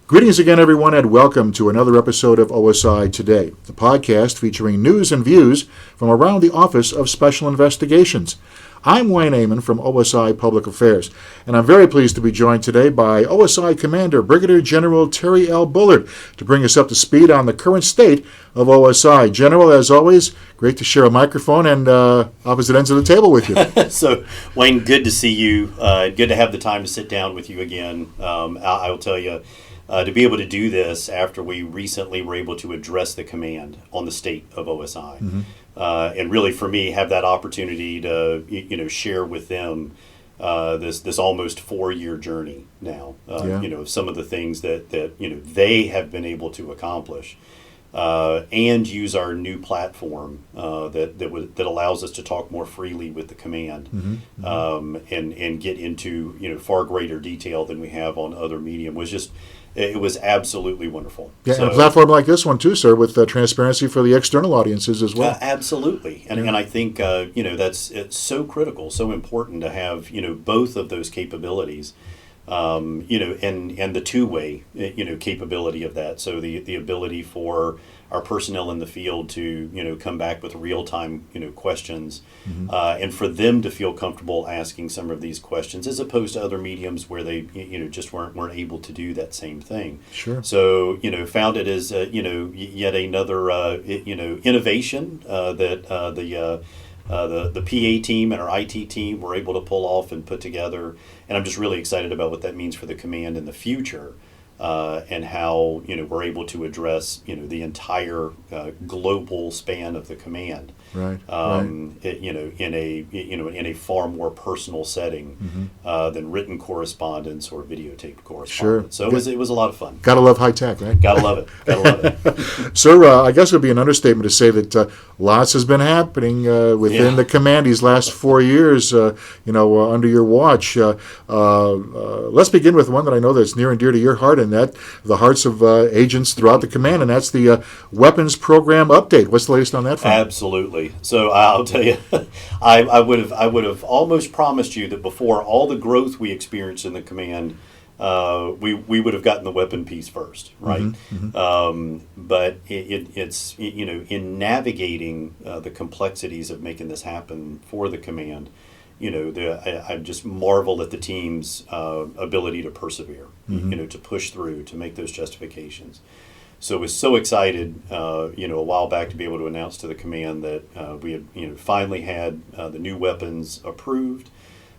Greetings again, everyone, and welcome to another episode of OSI Today, the podcast featuring news and views from around the Office of Special Investigations. I'm Wayne Amon from OSI Public Affairs, and I'm very pleased to be joined today by OSI Commander Brigadier General Terry L. Bullard to bring us up to speed on the current state of OSI. General, as always, great to share a microphone and opposite ends of the table with you. So, Wayne, good to see you. Good to have the time to sit down with you again. I will tell you, to be able to do this after we recently were able to address the command on the state of OSI, and really for me have that opportunity to share with them this almost 4-year journey now, of some of the things that they have been able to accomplish, and use our new platform that allows us to talk more freely with the command, and get into far greater detail than we have on other medium. It was absolutely wonderful. Yeah, and a platform like this one too, sir, with transparency for the external audiences as well. Absolutely, and I think it's so critical, so important to have both of those capabilities, and the two-way capability of that. So the ability for our personnel in the field to come back with real-time questions, and for them to feel comfortable asking some of these questions, as opposed to other mediums where they just weren't able to do that same thing. Sure. So found it as yet another innovation that the PA team and our IT team were able to pull off and put together, and I'm just really excited about what that means for the command in the future. And how we're able to address the entire global span of the command, right. In a far more personal setting than written correspondence or videotaped correspondence. Sure. So it was a lot of fun. Gotta love high tech, right? Gotta love it. Sir, I guess it would be an understatement to say that lots has been happening within the command these last 4 years. Under your watch. Let's begin with one that I know that's near and dear to your heart, and that the hearts of agents throughout the command, and that's the weapons program update. What's the latest on that front? Absolutely. So I'll tell you, I would have almost promised you that before all the growth we experienced in the command, we would have gotten the weapon piece first, right? But it's in navigating the complexities of making this happen for the command. I just marvel at the team's ability to persevere, to push through, to make those justifications. So I was so excited, a while back to be able to announce to the command that we had, finally had the new weapons approved.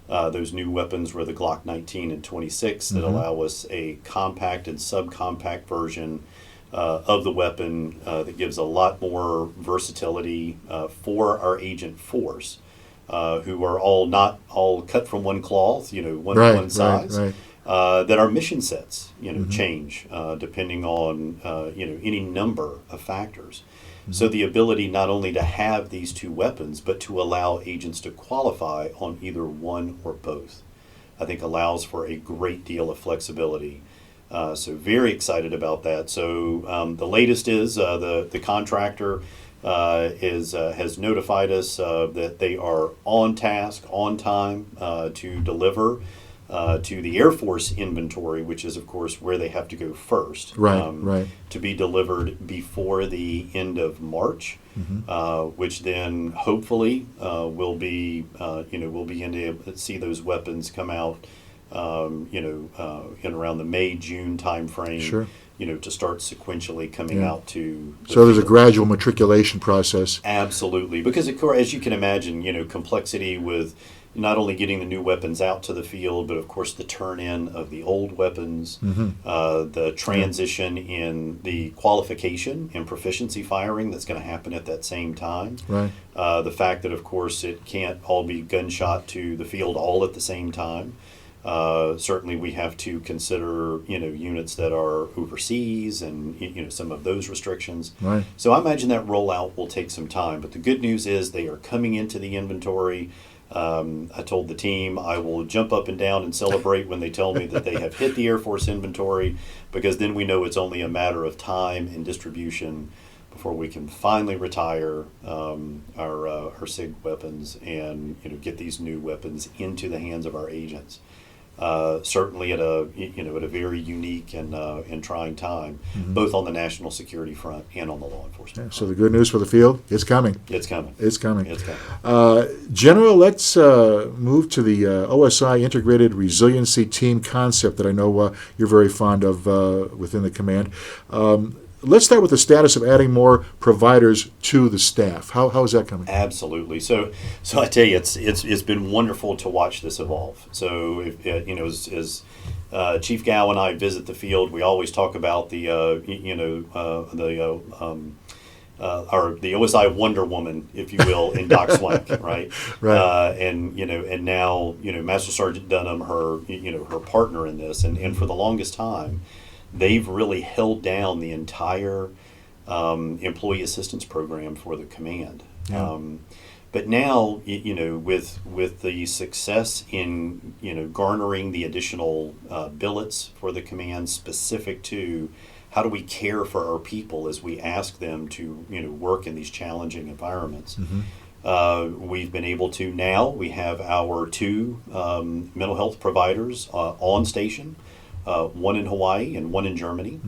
Those new weapons were the Glock 19 and 26 that allow us a compact and subcompact version of the weapon that gives a lot more versatility for our agent force. Who are not all cut from one cloth, one size. Right. That our mission sets, change depending on any number of factors. So the ability not only to have these two weapons, but to allow agents to qualify on either one or both, I think allows for a great deal of flexibility. So very excited about that. So the latest is the contractor has notified us that they are on task, on time to deliver to the Air Force inventory, which is, of course, where they have to go first. Right. To be delivered before the end of March, which then hopefully we'll be able to see those weapons come out, in around the May-June timeframe. Sure. To start sequentially coming out to. So there's a gradual matriculation process. Absolutely, because as you can imagine, complexity with not only getting the new weapons out to the field, but of course the turn-in of the old weapons, the transition in the qualification and proficiency firing that's going to happen at that same time. Right. The fact that, of course, it can't all be gunshot to the field all at the same time. Certainly we have to consider, units that are overseas and, some of those restrictions. Right. So I imagine that rollout will take some time. But the good news is they are coming into the inventory. I told the team I will jump up and down and celebrate when they tell me that they have hit the Air Force inventory, because then we know it's only a matter of time and distribution before we can finally retire our SIG weapons and get these new weapons into the hands of our agents. certainly at a very unique and trying time, both on the national security front and on the law enforcement. So the good news for the field, it's coming. It's coming. It's coming. It's coming. General, let's move to the OSI Integrated Resiliency Team concept that I know you're very fond of within the command. Let's start with the status of adding more providers to the staff. How is that coming? Absolutely. So I tell you, it's been wonderful to watch this evolve. So if, as Chief Gow and I visit the field, we always talk about the OSI Wonder Woman, if you will, in Doc Swank, right? Right. And now Master Sergeant Dunham, her partner in this, and for the longest time, they've really held down the entire employee assistance program for the command. Yeah. But now, with the success in garnering the additional billets for the command specific to how do we care for our people as we ask them to work in these challenging environments. We've been able to now, we have our 2 mental health providers on station, one in Hawaii and one in Germany,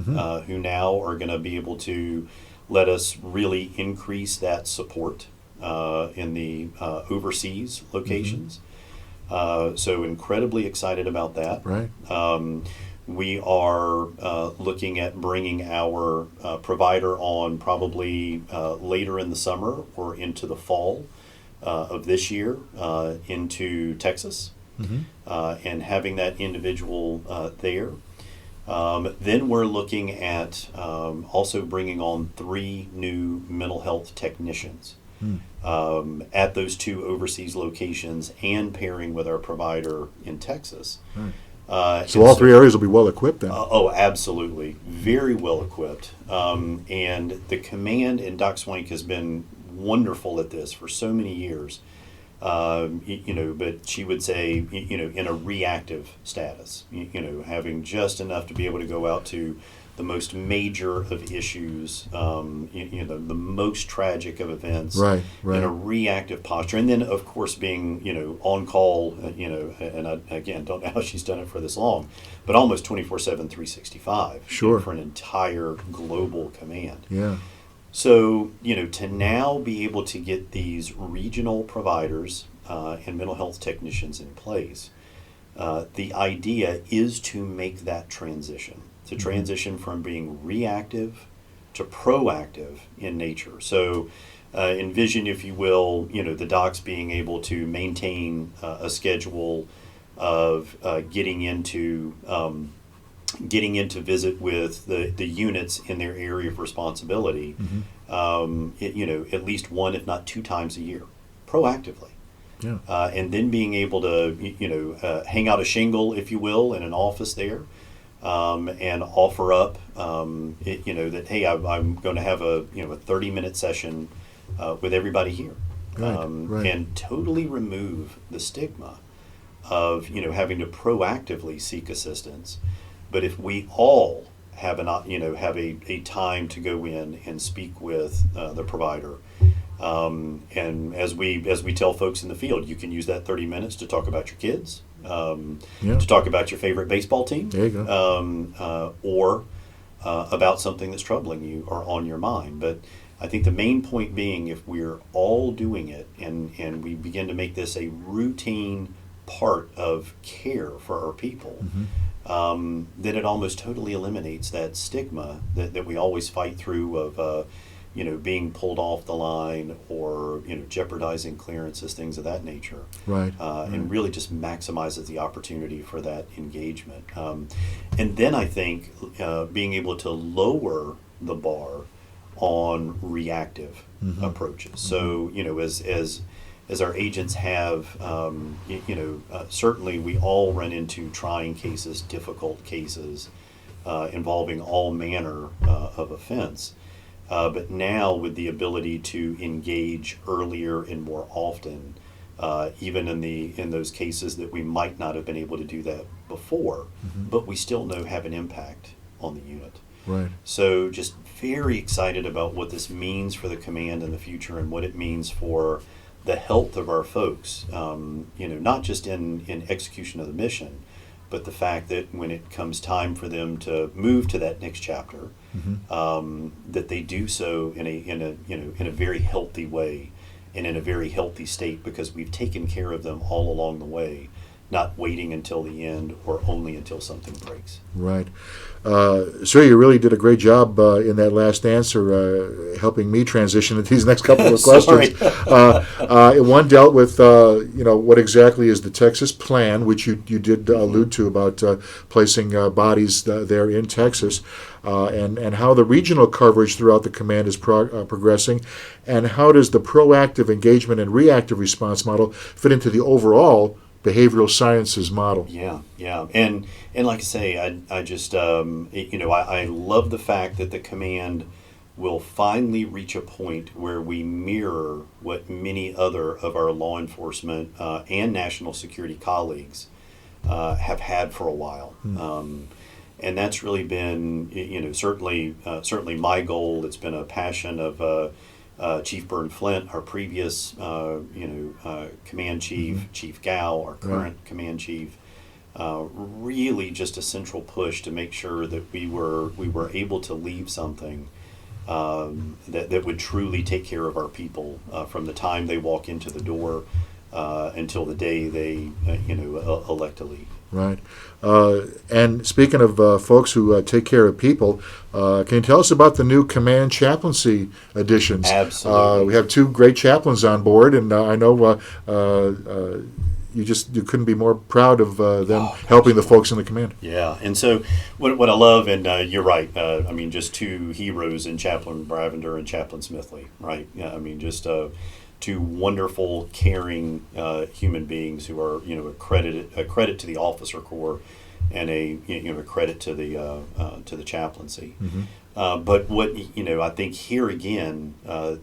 who now are going to be able to let us really increase that support in the overseas locations. So incredibly excited about that. Right. We are looking at bringing our provider on probably later in the summer or into the fall of this year into Texas, and having that individual there. Then we're looking at also bringing on 3 new mental health technicians at those 2 overseas locations and pairing with our provider in Texas. So all 3 areas will be well equipped then. Oh, absolutely. Very well equipped. And the command in Doc Swank has been wonderful at this for so many years. But she would say, in a reactive status, having just enough to be able to go out to the most major of issues, the most tragic of events, right. in a reactive posture. And then, of course, being, on call, and I, again, don't know how she's done it for this long, but almost 24/7, 365. Sure. For an entire global command. Yeah. So, to now be able to get these regional providers and mental health technicians in place, the idea is to make that transition, to transition from being reactive to proactive in nature. So envision, if you will, the docs being able to maintain a schedule of getting into visit with the units in their area of responsibility, at least 1, if not 2 times a year, proactively. Yeah. And then being able to, hang out a shingle, if you will, in an office there, and offer up, that, hey, I'm going to have a 30-minute session with everybody here. Right. And totally remove the stigma of, having to proactively seek assistance. But if we all have a time to go in and speak with the provider, and as we tell folks in the field, you can use that 30 minutes to talk about your kids, to talk about your favorite baseball team, There you go. or about something that's troubling you or on your mind. But I think the main point being, if we're all doing it and we begin to make this a routine part of care for our people, then it almost totally eliminates that stigma that we always fight through of being pulled off the line or jeopardizing clearances, things of that nature. Right. And really just maximizes the opportunity for that engagement. And then I think being able to lower the bar on reactive approaches. So as our agents have, certainly we all run into trying cases, difficult cases involving all manner of offense. But now with the ability to engage earlier and more often, even in those cases that we might not have been able to do that before, but we still know have an impact on the unit. Right. So just very excited about what this means for the command in the future and what it means for the health of our folks, not just in execution of the mission, but the fact that when it comes time for them to move to that next chapter, that they do so in a very healthy way and in a very healthy state, because we've taken care of them all along the way, not waiting until the end or only until something breaks. Right. Sir, you really did a great job in that last answer, helping me transition to these next couple of questions. One dealt with, what exactly is the Texas plan, which you did allude to about placing bodies there in Texas, and how the regional coverage throughout the command is progressing, and how does the proactive engagement and reactive response model fit into the overall behavioral sciences model. Yeah, and like I say, I just I love the fact that the command will finally reach a point where we mirror what many other of our law enforcement and national security colleagues have had for a while. And that's really been, certainly my goal. It's been a passion of Chief Byrne Flint, our previous, command chief, Chief Gow, our current command chief. Really, just a central push to make sure that we were able to leave something that would truly take care of our people from the time they walk into the door until the day they, elect to leave. Right. And speaking of folks who take care of people, can you tell us about the new command chaplaincy additions? Absolutely. We have two great chaplains on board, and I know you couldn't be more proud of them helping the folks in the command. Yeah, and so what I love, and you're right, just two heroes in Chaplain Bravender and Chaplain Smithley, right? Yeah, just two wonderful, caring human beings who are, a credit to the officer corps, and a credit to the chaplaincy. But what I think here again,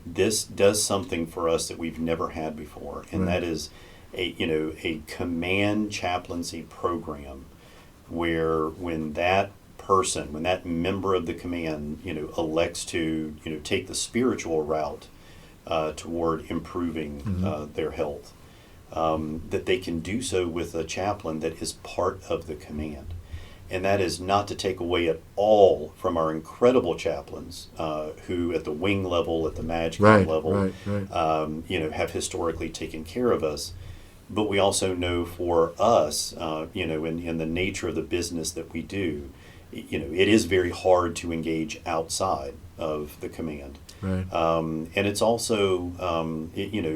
this does something for us that we've never had before, and that is a command chaplaincy program, where when that member of the command, elects to take the spiritual route toward improving their health, that they can do so with a chaplain that is part of the command. And that is not to take away at all from our incredible chaplains who at the wing level, at the MAGCOM level, have historically taken care of us. But we also know for us, in the nature of the business that we do, it is very hard to engage outside of the command. Right. And it's also,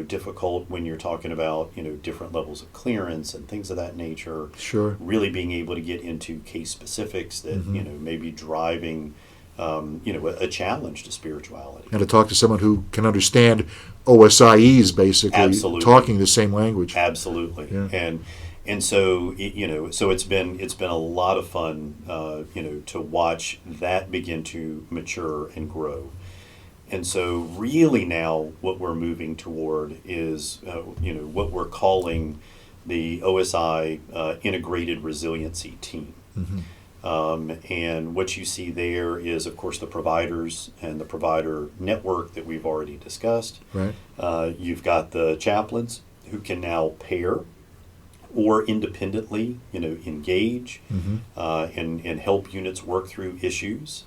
difficult when you're talking about, different levels of clearance and things of that nature. Sure. Really being able to get into case specifics that, may be driving, a challenge to spirituality. And to talk to someone who can understand OSIEs, basically. Absolutely. Talking the same language. Absolutely. Yeah. And so, so it's been a lot of fun, to watch that begin to mature and grow. And so really now what we're moving toward is, what we're calling the OSI Integrated Resiliency Team. And what you see there is, of course, the providers and the provider network that we've already discussed. Right. You've got the chaplains who can now pair or independently, engage and help units work through issues.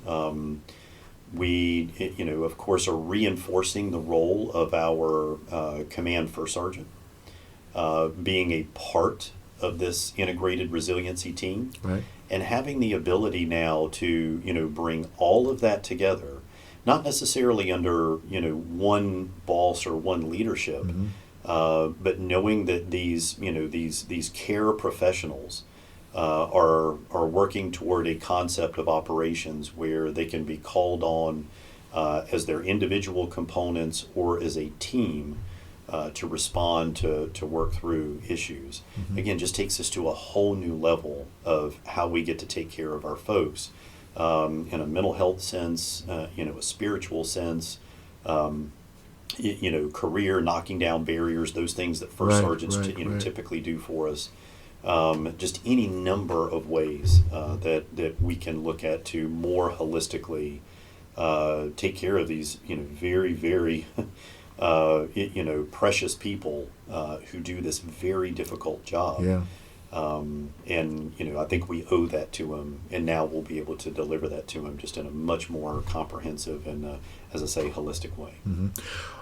We, of course, are reinforcing the role of our command first sergeant, being a part of this integrated resiliency team, right. And having the ability now to, bring all of that together, not necessarily under, one boss or one leadership, but knowing that these care professionals are working toward a concept of operations where they can be called on as their individual components or as a team to respond to work through issues. Again, just takes us to a whole new level of how we get to take care of our folks in a mental health sense, a spiritual sense, career, knocking down barriers, those things that first sergeants typically do for us. Just any number of ways that we can look at to more holistically take care of these very, very precious people who do this very difficult job. Yeah. And I think we owe that to him, and now we'll be able to deliver that to him just in a much more comprehensive and, as I say, holistic way. Mm-hmm.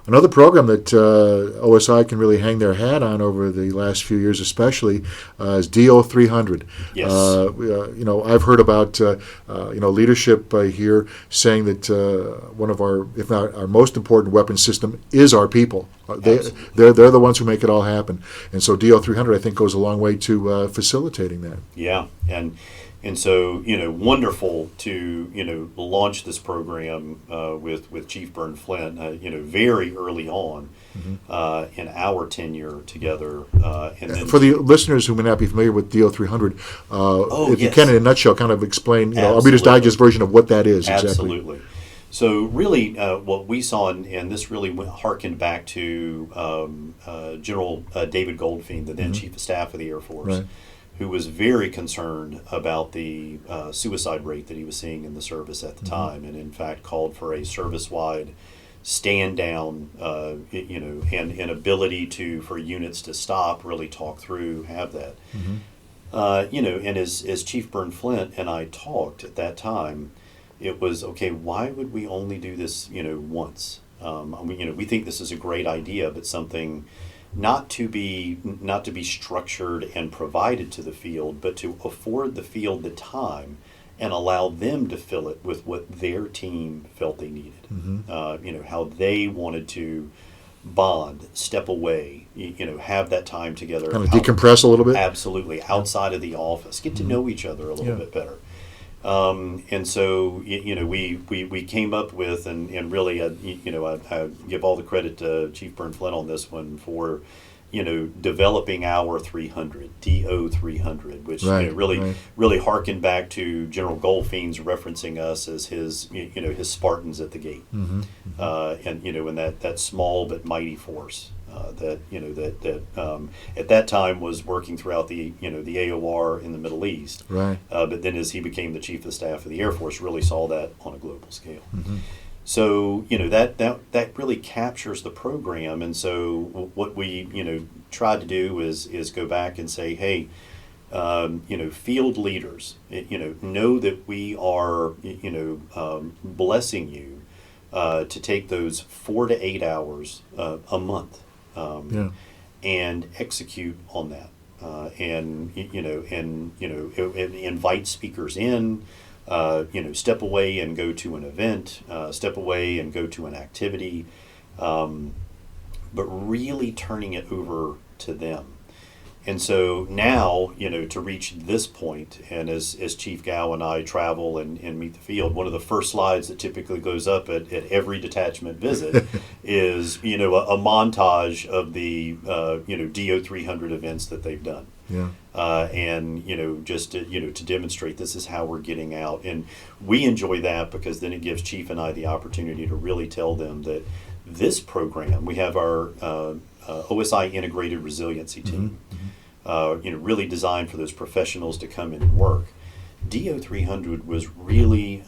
Another program that OSI can really hang their hat on over the last few years, especially, is DO 300. Yes. I've heard about leadership here saying that one of our, if not our most important weapon system, is our people. They're the ones who make it all happen, and so DO 300 I think goes a long way to facilitating that. Yeah, and so wonderful to launch this program with Chief Byrne Flint very early on in our tenure together. And then for the listeners who may not be familiar with DO 300, if you can in a nutshell kind of explain our Reader's Digest version of what that is exactly. Absolutely. So really, what we saw, and this really harkened back to General David Goldfein, the then Chief of Staff of the Air Force, right, who was very concerned about the suicide rate that he was seeing in the service at the time, and in fact called for a service-wide stand down, and ability for units to stop, really talk through, have that. And as Chief Byrne Flint and I talked at that time, it was, okay, why would we only do this, once? We think this is a great idea, but something not to be structured and provided to the field, but to afford the field the time and allow them to fill it with what their team felt they needed. How they wanted to bond, step away, have that time together. Kind of decompress a little bit? Absolutely. Outside of the office. Get to know each other a little bit better. And so, we came up with, and really, I give all the credit to Chief Byrne Flint on this one for, developing our 300, DO 300, which really harkened back to General Goldfein's referencing us as his Spartans at the gate, and that small but mighty force. That at that time was working throughout the AOR in the Middle East, right? But then as he became the Chief of Staff of the Air Force, really saw that on a global scale. So that really captures the program, and so what we tried to do is go back and say, hey, field leaders, know that we are blessing you to take those 4 to 8 hours a month. And execute on that, and invite speakers in, step away and go to an event, step away and go to an activity, but really turning it over to them. And so now, to reach this point, and as Chief Gow and I travel and meet the field, one of the first slides that typically goes up at every detachment visit is, a montage of the, DO 300 events that they've done. Yeah. And, just to demonstrate this is how we're getting out. And we enjoy that because then it gives Chief and I the opportunity to really tell them that this program, we have our OSI Integrated Resiliency Team, really designed for those professionals to come in and work. DO 300 was really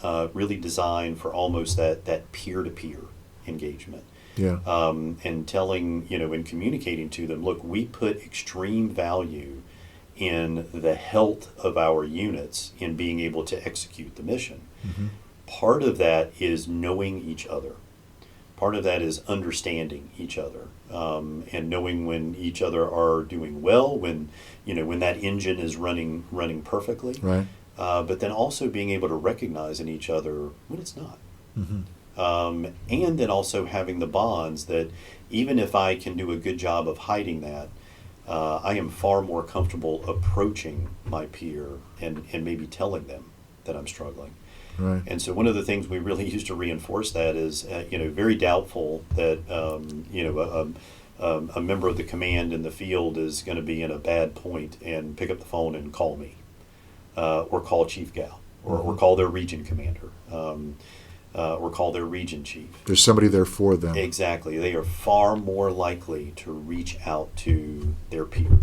designed for almost that peer-to-peer engagement. Yeah. And telling, and communicating to them, look, we put extreme value in the health of our units in being able to execute the mission. Part of that is knowing each other. Part of that is understanding each other, and knowing when each other are doing well, when that engine is running perfectly, right? But then also being able to recognize in each other when it's not, and then also having the bonds that even if I can do a good job of hiding that, I am far more comfortable approaching my peer and maybe telling them that I'm struggling. Right. And so one of the things we really use to reinforce that is, very doubtful that, a member of the command in the field is going to be in a bad point and pick up the phone and call me, or call Chief Gow, or call their region commander, or call their region chief. There's somebody there for them. Exactly. They are far more likely to reach out to their peer.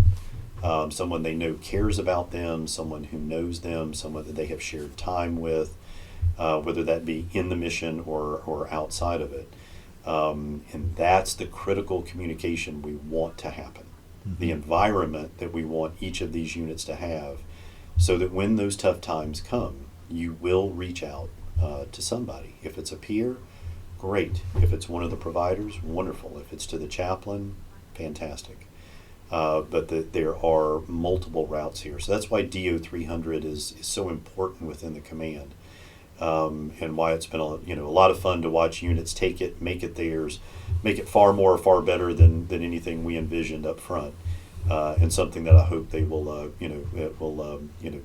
Someone they know cares about them, someone who knows them, someone that they have shared time with, whether that be in the mission or outside of it. And that's the critical communication we want to happen. the environment that we want each of these units to have, so that when those tough times come, you will reach out to somebody. If it's a peer, great. If it's one of the providers, wonderful. If it's to the chaplain, fantastic. But there are multiple routes here. So that's why DO 300 is so important within the command, and why it's been a lot of fun to watch units take it, make it theirs, make it far better than anything we envisioned up front, and something that I hope they will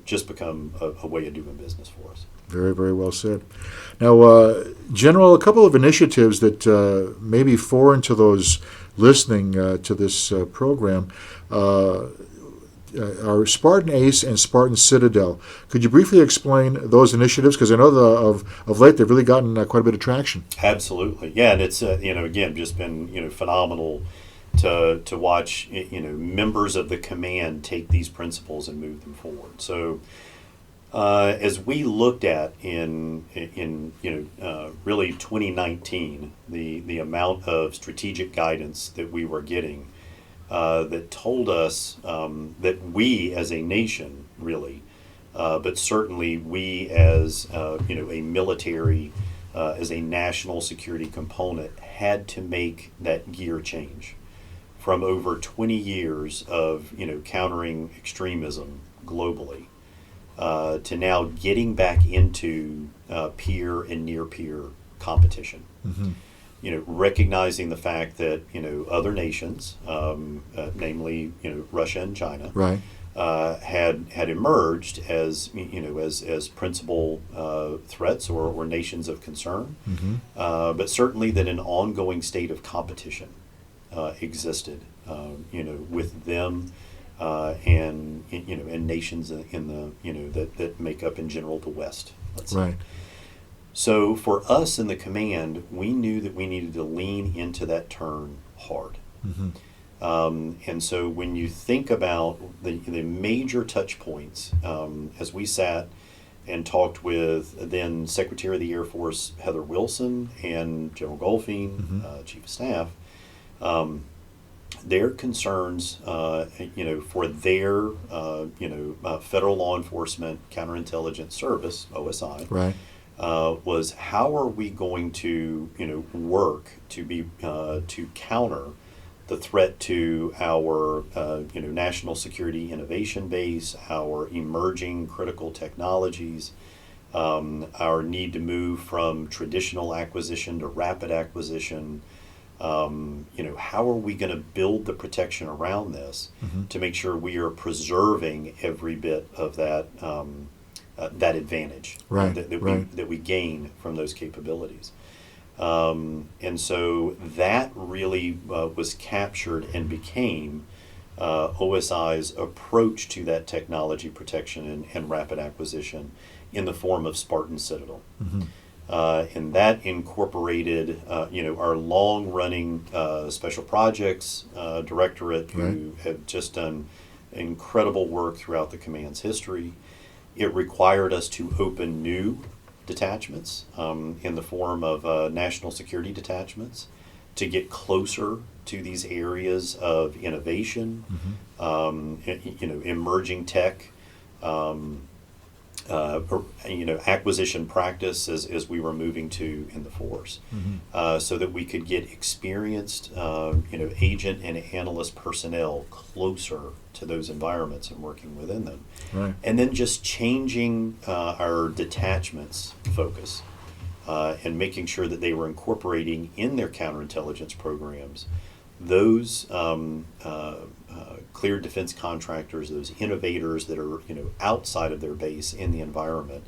just become a way of doing business for us. Very, very well said. Now, General, a couple of initiatives that may be foreign to those listening to this program are Spartan Ace and Spartan Citadel. Could you briefly explain those initiatives? Because I know of late they've really gotten quite a bit of traction. Absolutely, yeah, and it's again just been phenomenal to watch members of the command take these principles and move them forward. So. As we looked at in really 2019, the amount of strategic guidance that we were getting that told us that we as a nation really, but certainly we as a military, as a national security component, had to make that gear change from over 20 years of countering extremism globally. To now getting back into peer and near peer competition. Mm-hmm. Recognizing the fact that other nations, namely Russia and China, right, had emerged as as principal threats or nations of concern, mm-hmm. But certainly that an ongoing state of competition existed, with them. And nations in the that make up in general the West, let's say. Right. So for us in the command, we knew that we needed to lean into that turn hard. Mm-hmm. And so when you think about the major touch points, as we sat and talked with then Secretary of the Air Force Heather Wilson and General Goldfein, mm-hmm. Chief of Staff. Their concerns, for their, federal law enforcement counterintelligence service, OSI, right, was how are we going to, work to be to counter the threat to our, national security innovation base, our emerging critical technologies, our need to move from traditional acquisition to rapid acquisition. How are we going to build the protection around this, mm-hmm. to make sure we are preserving every bit of that that advantage, right, that we gain from those capabilities, and so that really was captured and became OSI's approach to that technology protection and rapid acquisition in the form of Spartan Citadel. Mm-hmm. And that incorporated, our long-running special projects directorate, right. who have just done incredible work throughout the command's history. It required us to open new detachments in the form of national security detachments to get closer to these areas of innovation, mm-hmm. Emerging tech. Acquisition practice as we were moving to in the force, mm-hmm. So that we could get experienced, agent and analyst personnel closer to those environments and working within them. Right. And then just changing our detachments focus and making sure that they were incorporating in their counterintelligence programs those cleared defense contractors, those innovators that are outside of their base in the environment,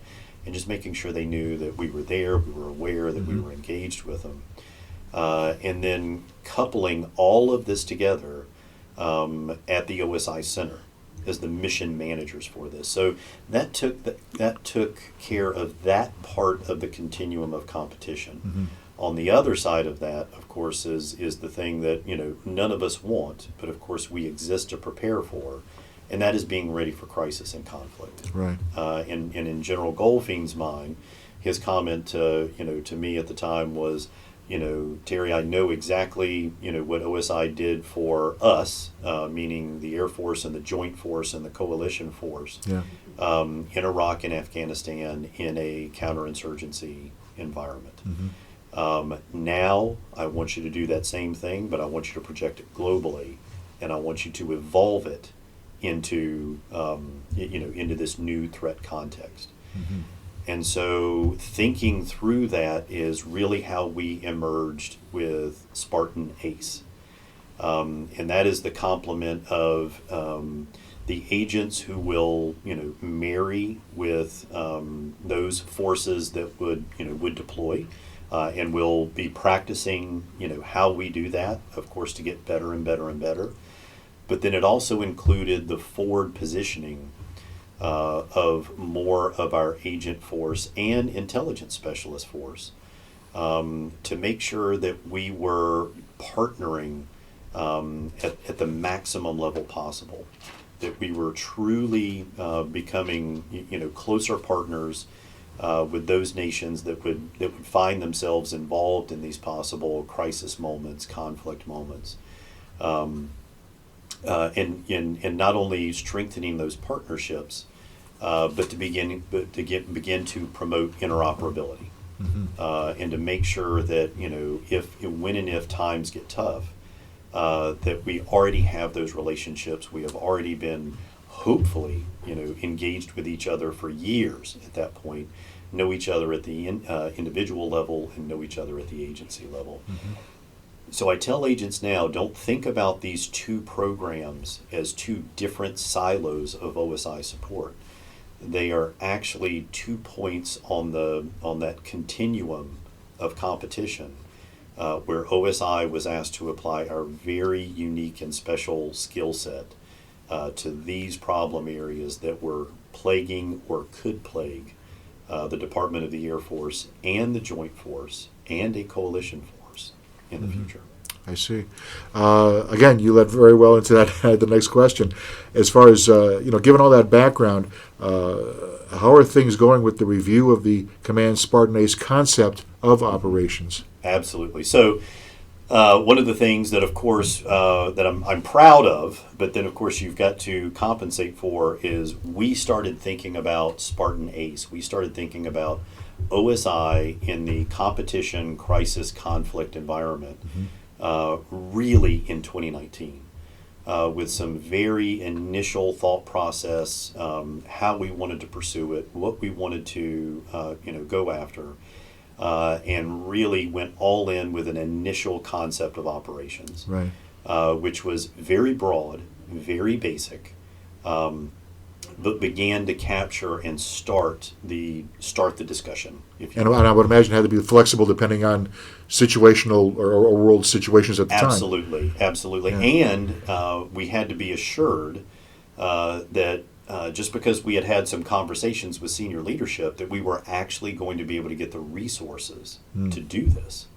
and just making sure they knew that we were there, we were aware that, mm-hmm. we were engaged with them, and then coupling all of this together at the OSI Center as the mission managers for this. So that took care of that part of the continuum of competition. Mm-hmm. On the other side of that, of course, is the thing that none of us want, but of course we exist to prepare for, and that is being ready for crisis and conflict. Right. And in General Goldfein's mind, his comment to me at the time was, Terry, I know exactly, what OSI did for us, meaning the Air Force and the Joint Force and the Coalition Force, Yeah. in Iraq and Afghanistan in a counterinsurgency environment. Now, I want you to do that same thing, but I want you to project it globally, and I want you to evolve it into, into this new threat context. And so thinking through that is really how we emerged with Spartan ACE. And that is the complement of the agents who will, marry with those forces that would deploy, and we'll be practicing, how we do that, of course, to get better and better and better. But then it also included the forward positioning of more of our agent force and intelligence specialist force, to make sure that we were partnering at the maximum level possible, that we were truly becoming closer partners with those nations that would find themselves involved in these possible crisis moments, conflict moments. And not only strengthening those partnerships, but to begin to promote interoperability, and to make sure that when and if times get tough, that we already have those relationships. We have already been hopefully engaged with each other for years at that point, know each other at the individual level, and know each other at the agency level. So I tell agents now, don't think about these two programs as two different silos of OSI support. They are actually 2 points on that continuum of competition, where OSI was asked to apply our very unique and special skill set to these problem areas that were plaguing or could plague the Department of the Air Force and the Joint Force and a coalition force in the future. I see. Again, you led very well into that the next question. As far as given all that background, how are things going with the review of the Command Spartan ACE concept of operations? Absolutely. So, one of the things that, of course, that I'm proud of, but then, of course, you've got to compensate for, is we started thinking about Spartan ACE. We started thinking about OSI in the competition, crisis, conflict environment, really in 2019, with some very initial thought process, how we wanted to pursue it, what we wanted to go after, and really went all in with an initial concept of operations, Right. Which was very broad, very basic, but began to capture and start the discussion. And I would imagine it had to be flexible depending on situational or world situations at the time. Absolutely. Yeah. And we had to be assured that just because we had some conversations with senior leadership, that we were actually going to be able to get the resources to do this.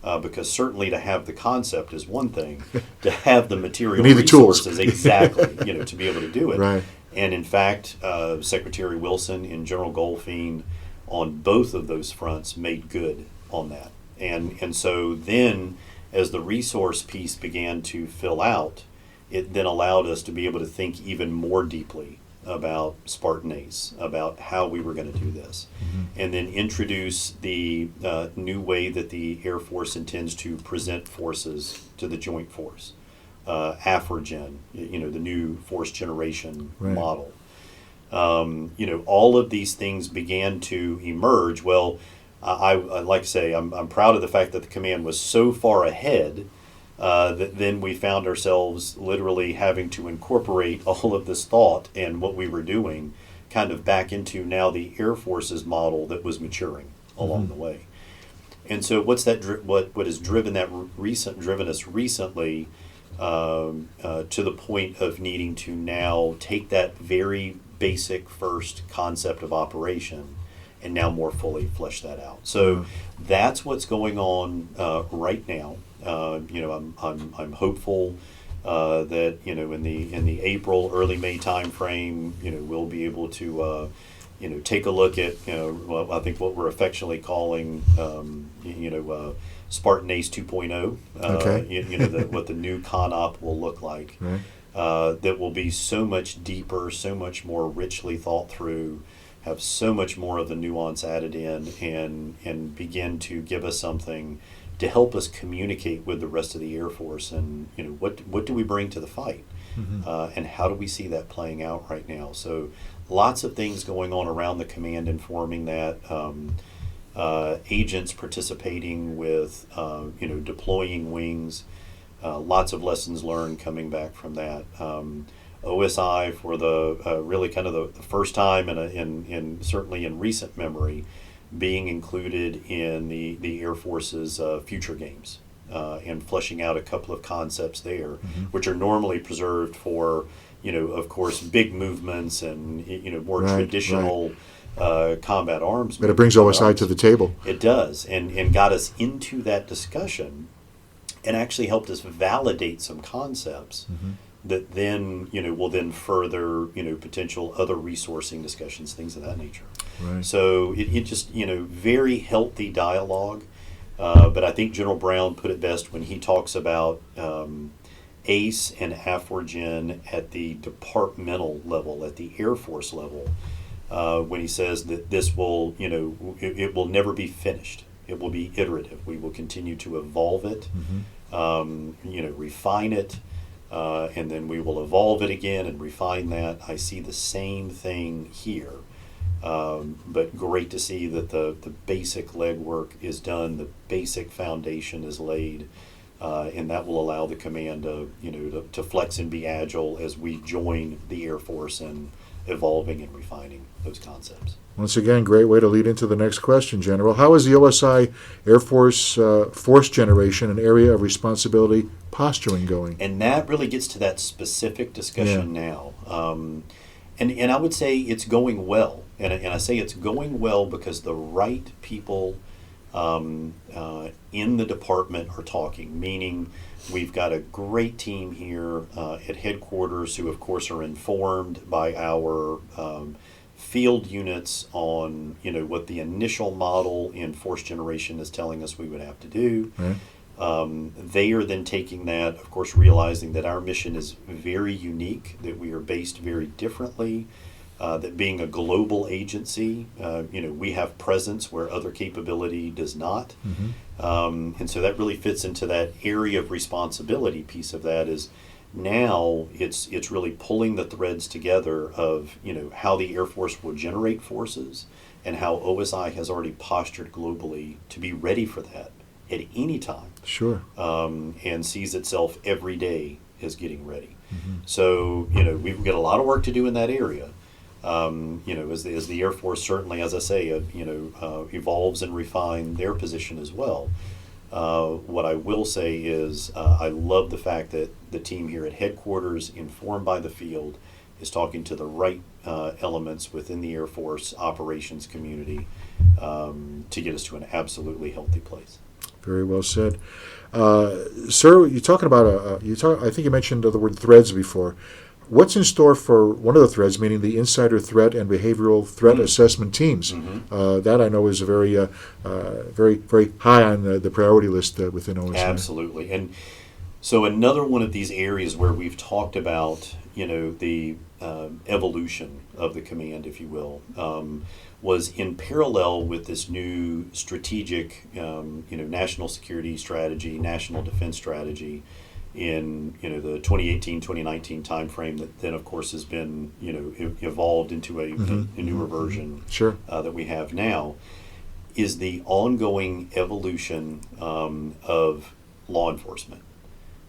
Because certainly to have the concept is one thing, to have the material You need the tools. resources, exactly, to be able to do it. Right. And in fact, Secretary Wilson and General Goldfein on both of those fronts made good on that. And so then, as the resource piece began to fill out, it then allowed us to be able to think even more deeply about Spartan ACE, about how we were going to do this, and then introduce the new way that the Air Force intends to present forces to the Joint Force, AFRIGEN, the new force generation Right. model. All of these things began to emerge. Well, I like to say I'm proud of the fact that the command was so far ahead that then we found ourselves literally having to incorporate all of this thought and what we were doing kind of back into now the Air Force's model that was maturing along the way. And so what has driven us recently to the point of needing to now take that very basic first concept of operation and now more fully flesh that out. So that's what's going on right now. I'm hopeful that in the April, early May time frame, we'll be able to take a look at, well, I think what we're affectionately calling, Spartan Ace 2.0. Okay. What the new ConOp will look like. Right. That will be so much deeper, so much more richly thought through, have so much more of the nuance added in, and begin to give us something to help us communicate with the rest of the Air Force, and what do we bring to the fight, and how do we see that playing out right now. So lots of things going on around the command informing that. Agents participating with deploying wings. Lots of lessons learned coming back from that. OSI for the really kind of the first time in certainly in recent memory, being included in the Air Force's future games, and fleshing out a couple of concepts there, which are normally preserved for of course big movements and more traditional combat arms. But it brings OSI to the table. It does, and got us into that discussion, and actually helped us validate some concepts that then will then further potential other resourcing discussions, things of that nature. Right. So it just very healthy dialogue, but I think General Brown put it best when he talks about ACE and AFORGEN at the departmental level, at the Air Force level, when he says that this will it will never be finished. It will be iterative. We will continue to evolve it, refine it, and then we will evolve it again and refine that. I see the same thing here, but great to see that the basic legwork is done, the basic foundation is laid, and that will allow the command to flex and be agile as we join the Air Force in evolving and refining those concepts. Once again, great way to lead into the next question, General. How is the OSI Air Force force generation and area of responsibility posturing going? And that really gets to that specific discussion now. And I would say it's going well. And I say it's going well because the right people in the department are talking, meaning we've got a great team here at headquarters who, of course, are informed by our field units on what the initial model in force generation is telling us we would have to do. Right. They are then taking that, of course, realizing that our mission is very unique, that we are based very differently, that being a global agency, we have presence where other capability does not. And so that really fits into that area of responsibility piece of that is now it's really pulling the threads together of how the Air Force will generate forces and how OSI has already postured globally to be ready for that at any time. Sure. And sees itself every day as getting ready. So we've got a lot of work to do in that area. As the Air Force certainly, as I say, evolves and refine their position as well. What I will say is I love the fact that the team here at headquarters, informed by the field, is talking to the right elements within the Air Force operations community to get us to an absolutely healthy place. Very well said. Sir, you're talking about, I think you mentioned the word threads before. What's in store for one of the threads, meaning the insider threat and behavioral threat assessment teams? That I know is a very, very high on the priority list within OSI. Absolutely. And so another one of these areas where we've talked about, the evolution of the command, if you will, was in parallel with this new strategic, national security strategy, national defense strategy, in the 2018-2019 timeframe that then of course has been evolved into a newer version that we have now, is the ongoing evolution of law enforcement.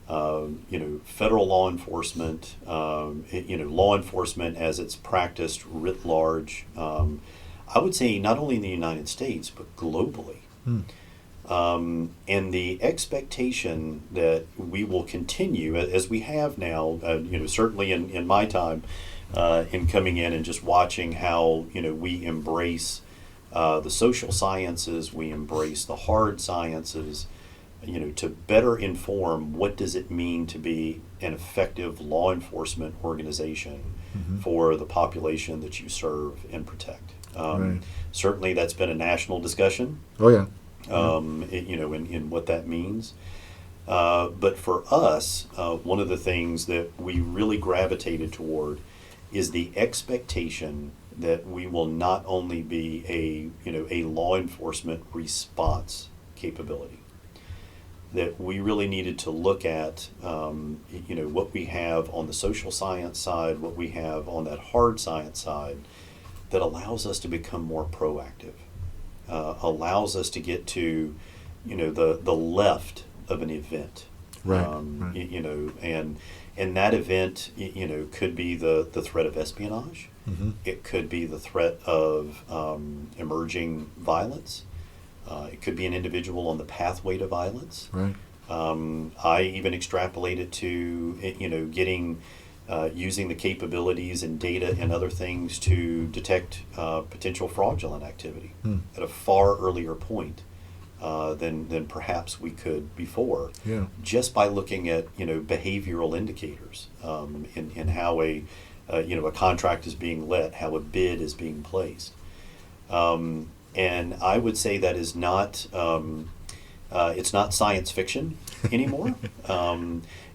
Federal law enforcement, law enforcement as it's practiced writ large. I would say not only in the United States but globally. And the expectation that we will continue, as we have now, certainly in my time, in coming in and just watching how, we embrace the social sciences, we embrace the hard sciences, to better inform what does it mean to be an effective law enforcement organization for the population that you serve and protect. Right. Certainly, that's been a national discussion. Oh yeah. In what that means. But for us, one of the things that we really gravitated toward is the expectation that we will not only be a law enforcement response capability, that we really needed to look at what we have on the social science side, what we have on that hard science side, that allows us to become more proactive, allows us to get to the left of an event. Right. And that event could be the threat of espionage. It could be the threat of emerging violence. It could be an individual on the pathway to violence. Right. I even extrapolate it to getting using the capabilities and data and other things to detect potential fraudulent activity at a far earlier point than perhaps we could before. Yeah. Just by looking at behavioral indicators in how a contract is being let, how a bid is being placed. And I would say that is not, it's not science fiction anymore.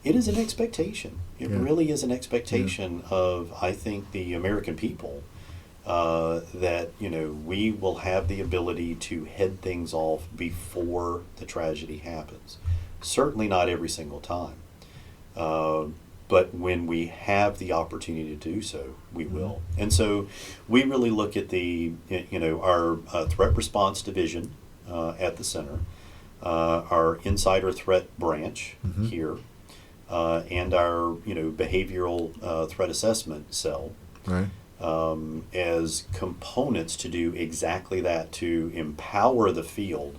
It is an expectation. It really is an expectation of, I think, the American people that, we will have the ability to head things off before the tragedy happens. Certainly not every single time. But when we have the opportunity to do so, we will. And so we really look at our threat response division at the center, our insider threat branch here, and our behavioral threat assessment cell, Right. as components to do exactly that, to empower the field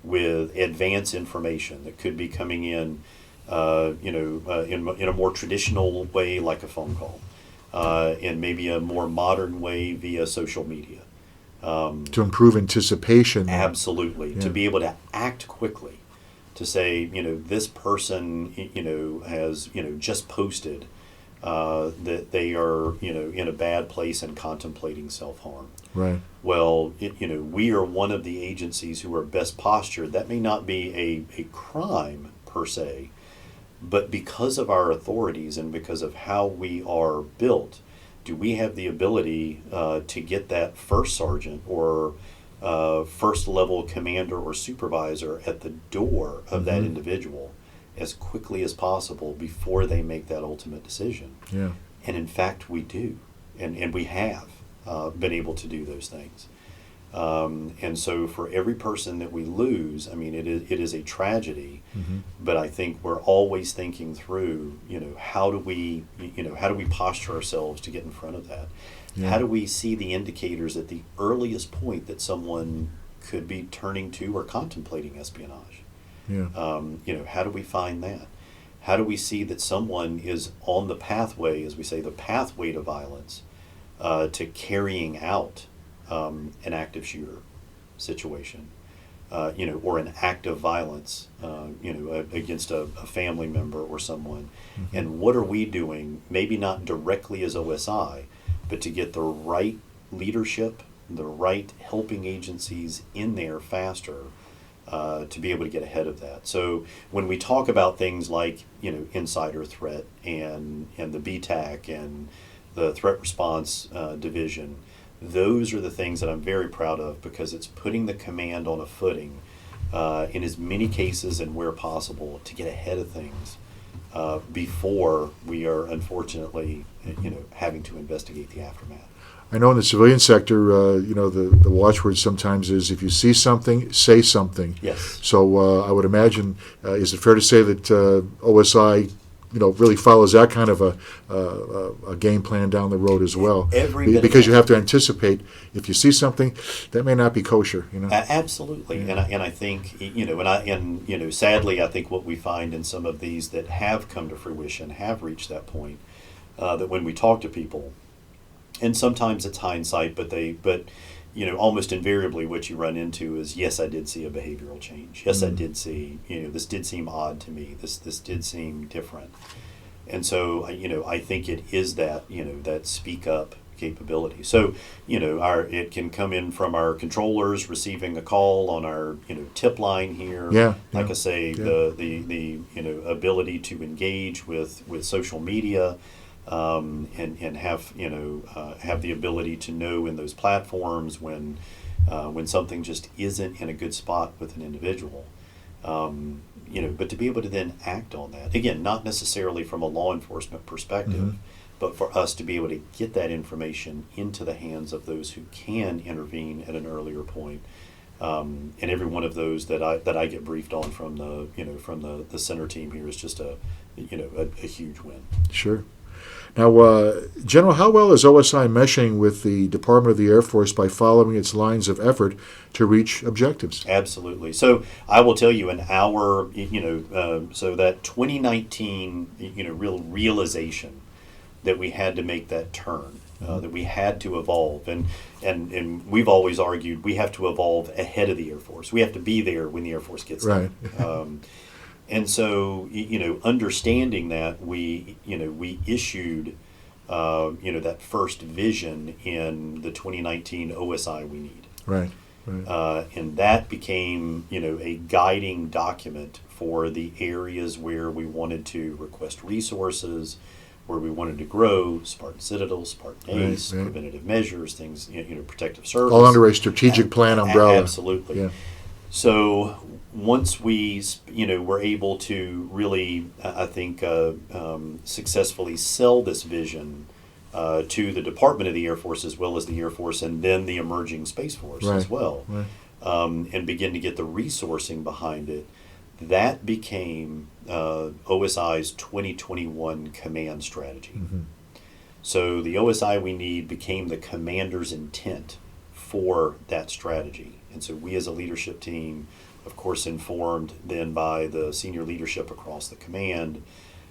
with advanced information that could be coming in in a more traditional way, like a phone call, and maybe a more modern way via social media. To improve anticipation. Absolutely. Yeah. To be able to act quickly, to say, this person, has, just posted that they are, in a bad place and contemplating self-harm. Right. Well, we are one of the agencies who are best postured. That may not be a crime per se, but because of our authorities and because of how we are built, do we have the ability to get that first sergeant or first level commander or supervisor at the door of that individual as quickly as possible before they make that ultimate decision? Yeah. And in fact, we do, and we have been able to do those things. And so for every person that we lose, I mean, it is a tragedy, but I think we're always thinking through, how do we posture ourselves to get in front of that? Yeah. How do we see the indicators at the earliest point that someone could be turning to or contemplating espionage? Yeah. How do we find that? How do we see that someone is on the pathway, as we say, the pathway to violence, to carrying out an active shooter situation, or an act of violence, against a family member or someone? And what are we doing, maybe not directly as OSI, but to get the right leadership, the right helping agencies in there faster, to be able to get ahead of that. So when we talk about things like, insider threat and the BTAC and the threat response division, those are the things that I'm very proud of, because it's putting the command on a footing, in as many cases and where possible, to get ahead of things before we are unfortunately, having to investigate the aftermath. I know in the civilian sector, the watchword sometimes is, if you see something, say something. Yes. So I would imagine, is it fair to say that OSI, really follows that kind of a game plan down the road as well? Every bit because of you have to anticipate, if you see something that may not be kosher. Absolutely. Yeah. And I think, sadly, I think what we find in some of these that have come to fruition, have reached that point, that when we talk to people, and sometimes it's hindsight, but almost invariably what you run into is, yes, I did see a behavioral change. Yes, I did see, this did seem odd to me. This did seem different. And so, I think it is that, that speak up capability. So, it can come in from our controllers receiving a call on our, tip line here. Like I say, the ability to engage with social media, and have have the ability to know in those platforms when something just isn't in a good spot with an individual. But to be able to then act on that, again, not necessarily from a law enforcement perspective, but for us to be able to get that information into the hands of those who can intervene at an earlier point. And every one of those that I get briefed on from the center team here is just a huge win. Sure. Now, General, how well is OSI meshing with the Department of the Air Force by following its lines of effort to reach objectives? Absolutely. So I will tell you, in our, so that 2019, real realization that we had to make that turn, that we had to evolve. And we've always argued we have to evolve ahead of the Air Force. We have to be there when the Air Force gets there. Right. And so, understanding that, we issued, that first vision in the 2019 OSI we need. Right. Right. And that became, a guiding document for the areas where we wanted to request resources, where we wanted to grow: Spartan Citadel, Spartan Ace, right. preventative measures, things, protective service. All under a strategic plan umbrella. Absolutely. Yeah. So once we, were able to really, I think, successfully sell this vision to the Department of the Air Force, as well as the Air Force, and then the emerging Space Force as well, and begin to get the resourcing behind it, that became OSI's 2021 command strategy. So the OSI we need became the commander's intent for that strategy. And so we as a leadership team, of course, informed then by the senior leadership across the command,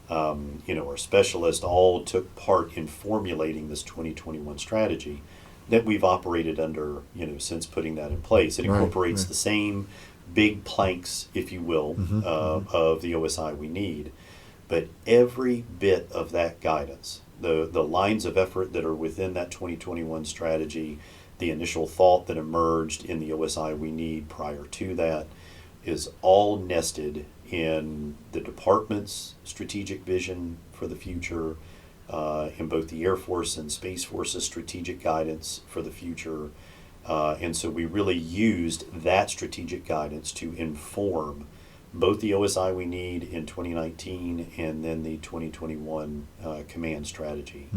our specialists all took part in formulating this 2021 strategy that we've operated under, since putting that in place. It incorporates the same big planks, if you will, of the OSI we need. But every bit of that guidance, the lines of effort that are within that 2021 strategy, the initial thought that emerged in the OSI we need prior to that, is all nested in the department's strategic vision for the future, in both the Air Force and Space Force's strategic guidance for the future. And so we really used that strategic guidance to inform both the OSI we need in 2019 and then the 2021 command strategy,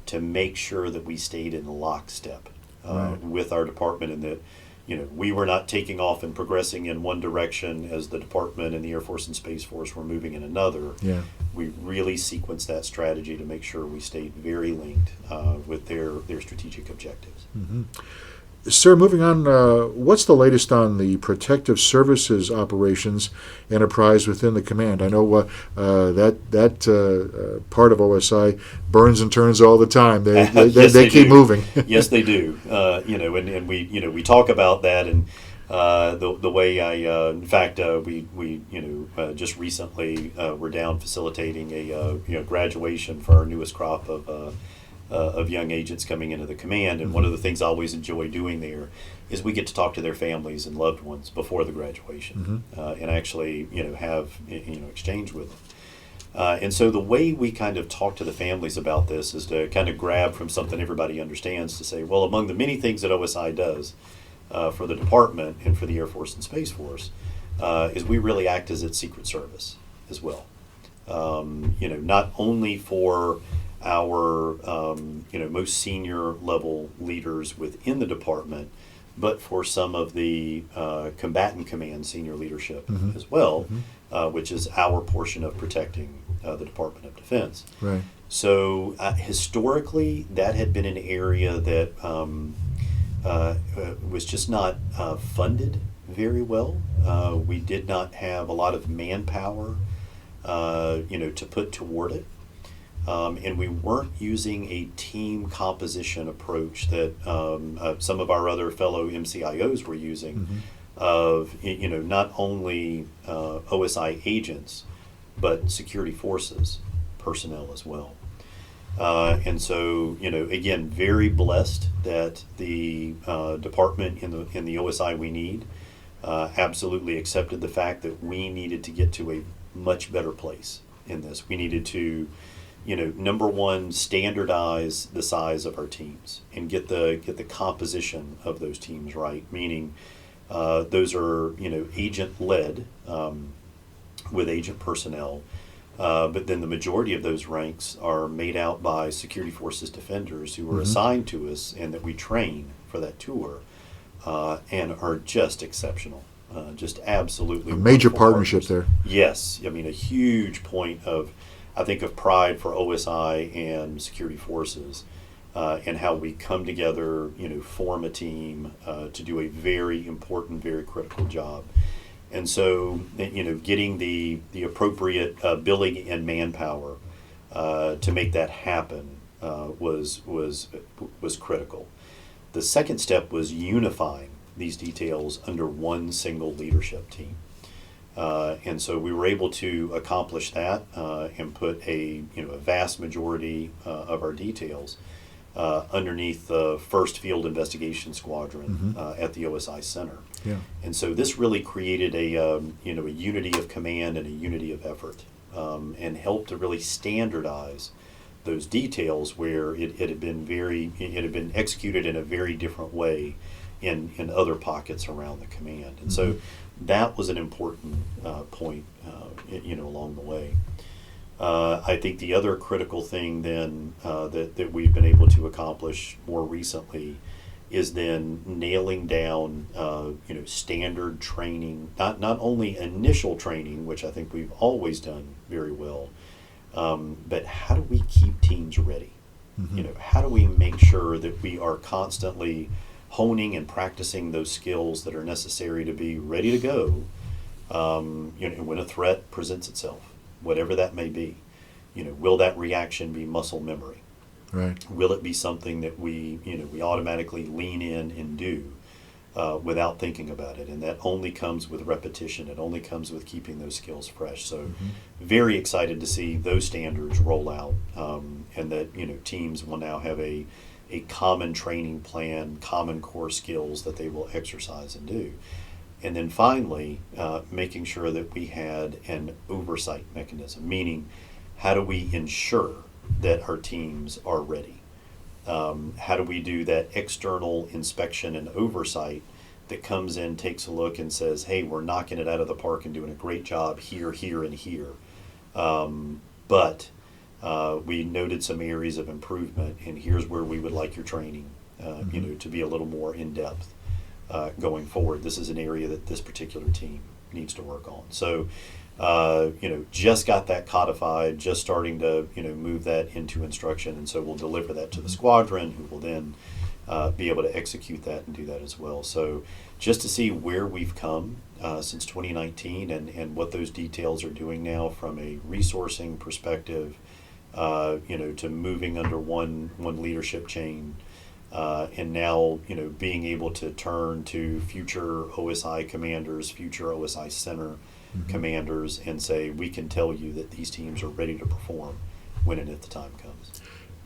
to make sure that we stayed in lockstep with our department, and that we were not taking off and progressing in one direction as the department and the Air Force and Space Force were moving in another. We really sequenced that strategy to make sure we stayed very linked with their strategic objectives. Sir, moving on, what's the latest on the protective services operations enterprise within the command? I know that part of OSI burns and turns all the time. They keep moving. Yes, they do. And we talk about that, and the way in fact, we just recently were down facilitating a graduation for our newest crop of young agents coming into the command, and one of the things I always enjoy doing there is we get to talk to their families and loved ones before the graduation, and actually have exchange with them. And so the way we kind of talk to the families about this is to kind of grab from something everybody understands, to say, well, among the many things that OSI does for the department and for the Air Force and Space Force, is we really act as its secret service as well. Not only for our most senior level leaders within the department, but for some of the combatant command senior leadership as well, which is our portion of protecting the Department of Defense. Right. So historically, that had been an area that was just not funded very well. We did not have a lot of manpower, to put toward it. and we weren't using a team composition approach that some of our other fellow MCIOs were using, of not only OSI agents, but security forces personnel as well. And so, again, very blessed that the department in the OSI we need absolutely accepted the fact that we needed to get to a much better place in this. We needed to, number one, standardize the size of our teams and get the composition of those teams right. Meaning, those are agent led with agent personnel. But then the majority of those ranks are made out by security forces defenders who are assigned to us and that we train for that tour, and are just exceptional, just absolutely a major wonderful partnership partners. there. Yes, I mean a huge point of, I think, of pride for OSI and security forces, and how we come together, form a team to do a very important, very critical job. And so, getting the appropriate billing and manpower to make that happen was critical. The second step was unifying these details under one single leadership team. And so we were able to accomplish that and put a vast majority of our details underneath the 1st Field Investigation Squadron at the OSI Center. Yeah. And so this really created a unity of command and a unity of effort, and helped to really standardize those details where it had been executed in a very different way in other pockets around the command. And so that was an important point along the way. I think the other critical thing then that we've been able to accomplish more recently is then nailing down standard training, not only initial training, which I think we've always done very well, but how do we keep teams ready? How do we make sure that we are constantly honing and practicing those skills that are necessary to be ready to go when a threat presents itself, whatever that may be. Will that reaction be muscle memory? Right. Will it be something that we automatically lean in and do without thinking about it? And that only comes with repetition. It only comes with keeping those skills fresh. So very excited to see those standards roll out, and that teams will now have a common training plan, common core skills that they will exercise and do. And then finally, making sure that we had an oversight mechanism, meaning how do we ensure that our teams are ready? How do we do that external inspection and oversight that comes in, takes a look and says, hey, we're knocking it out of the park and doing a great job here, here, and here. But we noted some areas of improvement, and here's where we would like your training to be a little more in-depth going forward. This is an area that this particular team needs to work on. So just got that codified, just starting to move that into instruction, and so we'll deliver that to the squadron, who will then be able to execute that and do that as well. So just to see where we've come since 2019 and what those details are doing now from a resourcing perspective, to moving under one leadership chain, and now being able to turn to future OSI commanders, future OSI center commanders, and say, we can tell you that these teams are ready to perform when and if the time comes.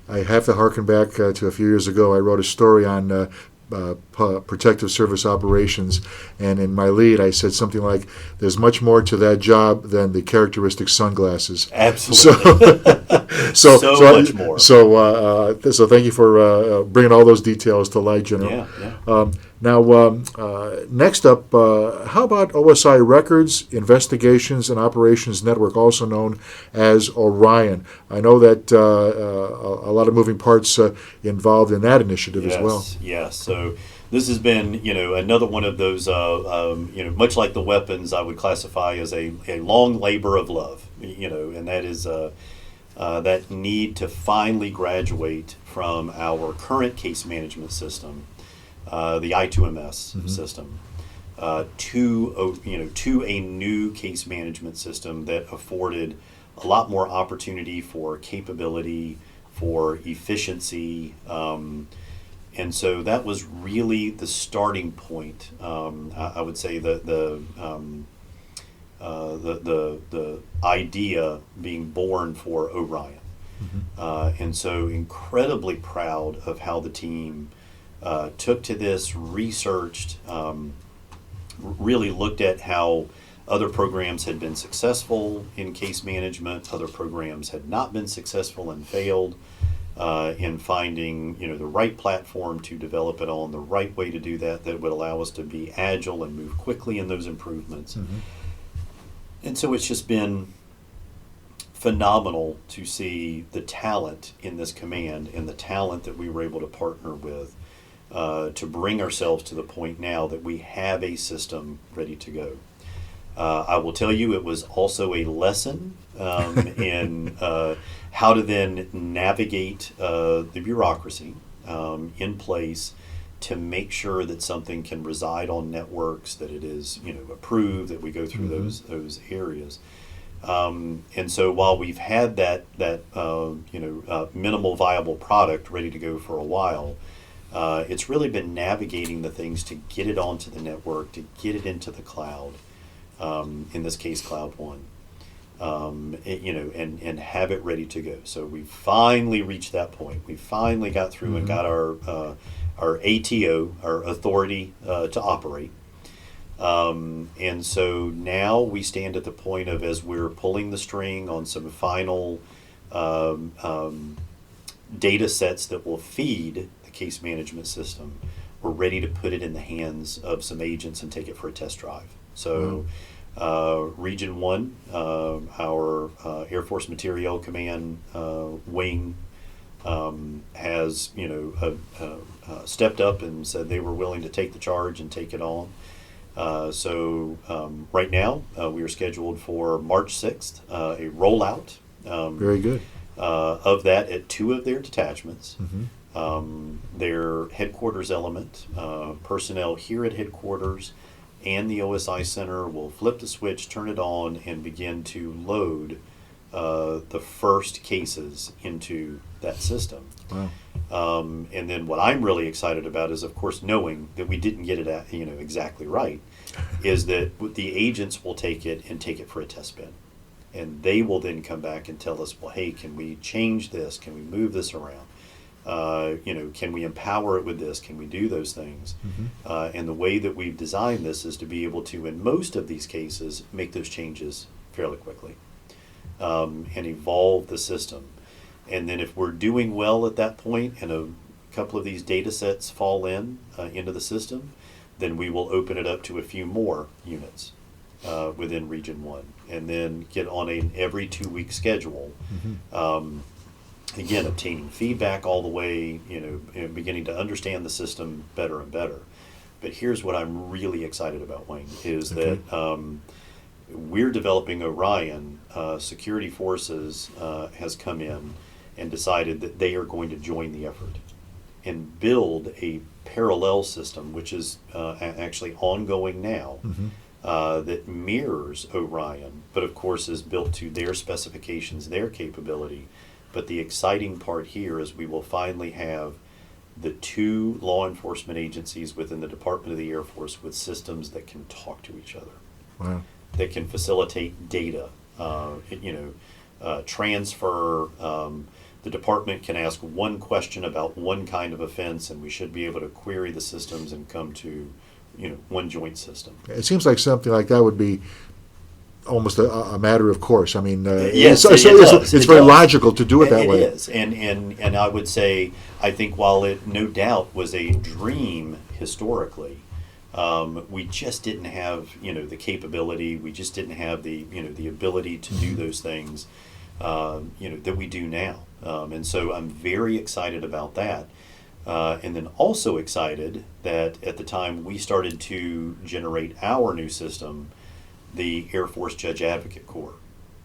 I have to harken back to a few years ago. I wrote a story on protective service operations, and in my lead I said something like, there's much more to that job than the characteristic sunglasses. Absolutely. So much more. So thank you for bringing all those details to light, General. Yeah. Now, next up, how about OSI Records, Investigations, and Operations Network, also known as Orion? I know that a lot of moving parts involved in that initiative as well. Yes. So this has been, another one of those, much like the weapons, I would classify as a long labor of love, and that is that need to finally graduate from our current case management system, the I2MS system, to a new case management system that afforded a lot more opportunity for capability, for efficiency. And so that was really the starting point. I would say the idea being born for Orion. And so incredibly proud of how the team took to this, researched, really looked at how other programs had been successful in case management, other programs had not been successful and failed. In finding the right platform to develop it on, the right way to do that would allow us to be agile and move quickly in those improvements. And so it's just been phenomenal to see the talent in this command and the talent that we were able to partner with to bring ourselves to the point now that we have a system ready to go. I will tell you, it was also a lesson in how to then navigate the bureaucracy in place to make sure that something can reside on networks, that it is approved, that we go through those areas. And so while we've had that minimal viable product ready to go for a while, it's really been navigating the things to get it onto the network, to get it into the cloud. In this case, Cloud One, and have it ready to go. So we finally reached that point. We finally got through and got our ATO, our authority to operate. And so now we stand at the point of, as we're pulling the string on some final data sets that will feed the case management system, we're ready to put it in the hands of some agents and take it for a test drive. So Region 1, our Air Force Materiel Command wing has stepped up and said they were willing to take the charge and take it on. So right now we are scheduled for March 6th, a rollout. Very good. Of that at 2 of their detachments. Their headquarters element, personnel here at headquarters and the OSI Center will flip the switch, turn it on, and begin to load the first cases into that system. Wow. And then what I'm really excited about is, of course, knowing that we didn't get it exactly right, is that the agents will take it and take it for a test bin. And they will then come back and tell us, well, hey, can we change this? Can we move this around? Can we empower it with this? Can we do those things? And the way that we've designed this is to be able to, in most of these cases, make those changes fairly quickly and evolve the system. And then if we're doing well at that point and a couple of these data sets fall into the system, then we will open it up to a few more units within Region 1 and then get on an every 2-week schedule. Again, obtaining feedback all the way, beginning to understand the system better and better. But here's what I'm really excited about, Wayne, is that we're developing Orion. Security Forces has come in and decided that they are going to join the effort and build a parallel system, which is actually ongoing now, that mirrors Orion, but of course is built to their specifications, their capability. But the exciting part here is we will finally have the 2 law enforcement agencies within the Department of the Air Force with systems that can talk to each other. Wow. That can facilitate data, transfer. The department can ask one question about one kind of offense, and we should be able to query the systems and come to, one joint system. It seems like something like that would be almost a matter of course. I mean, yes, it's very logical to do it that way. It is, and I would say, I think while it no doubt was a dream historically, we just didn't have the capability. We just didn't have the the ability to do those things that we do now. And so I'm very excited about that. And then also excited that at the time we started to generate our new system, the Air Force Judge Advocate Corps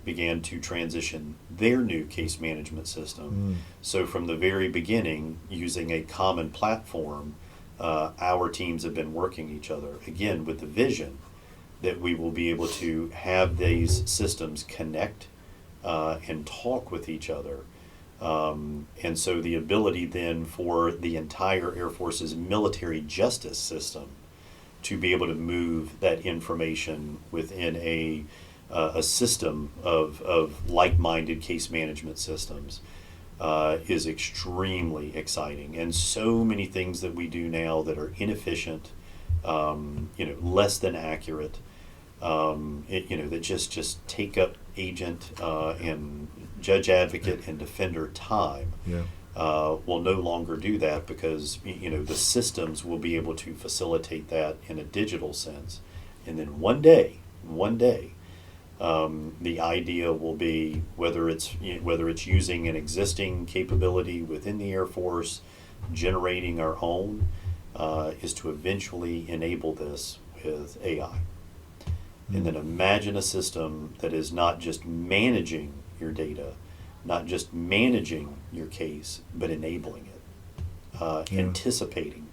began to transition their new case management system. So from the very beginning, using a common platform, our teams have been working each other, again, with the vision that we will be able to have these systems connect and talk with each other. And so the ability then for the entire Air Force's military justice system to be able to move that information within a system of like-minded case management systems is extremely exciting. And so many things that we do now that are inefficient, less than accurate, that just take up agent and judge, advocate, and defender time. Yeah. Will no longer do that because the systems will be able to facilitate that in a digital sense, and then one day, the idea will be whether it's using an existing capability within the Air Force, generating our own, is to eventually enable this with AI. And then imagine a system that is not just managing your data, not just managing your case, but enabling it, anticipating,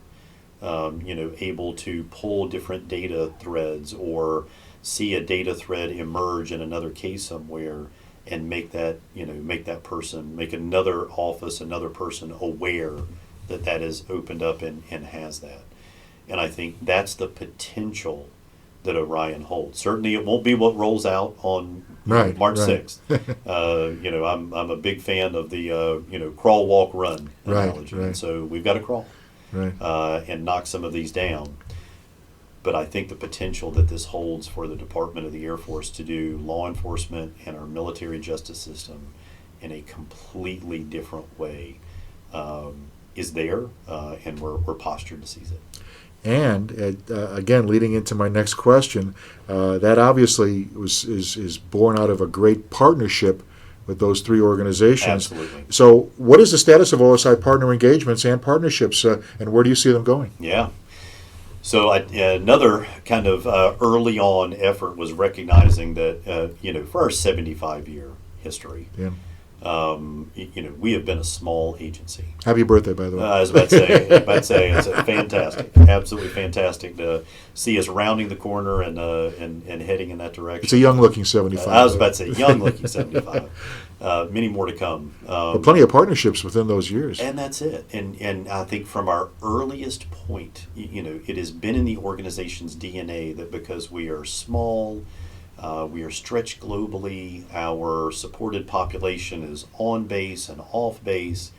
able to pull different data threads or see a data thread emerge in another case somewhere and make another office, another person aware that that is opened up and has that. And I think that's the potential that Orion holds. Certainly it won't be what rolls out on March 6th. I'm a big fan of the crawl, walk, run analogy. Right. And so we've got to crawl and knock some of these down. But I think the potential that this holds for the Department of the Air Force to do law enforcement and our military justice system in a completely different way is there, and we're postured to seize it. And again, leading into my next question, that obviously is born out of a great partnership with those three organizations. Absolutely. So what is the status of OSI partner engagements and partnerships, and where do you see them going? Yeah. So another kind of early on effort was recognizing that, for our 75-year history, we have been a small agency. Happy birthday, by the way. I was about to say it's fantastic, absolutely fantastic to see us rounding the corner and heading in that direction. It's a young-looking 75. I was about to say young-looking 75. Many more to come. But plenty of partnerships within those years. And that's it. And I think from our earliest point, it has been in the organization's DNA that because we are small, we are stretched globally, our supported population is on base and off base,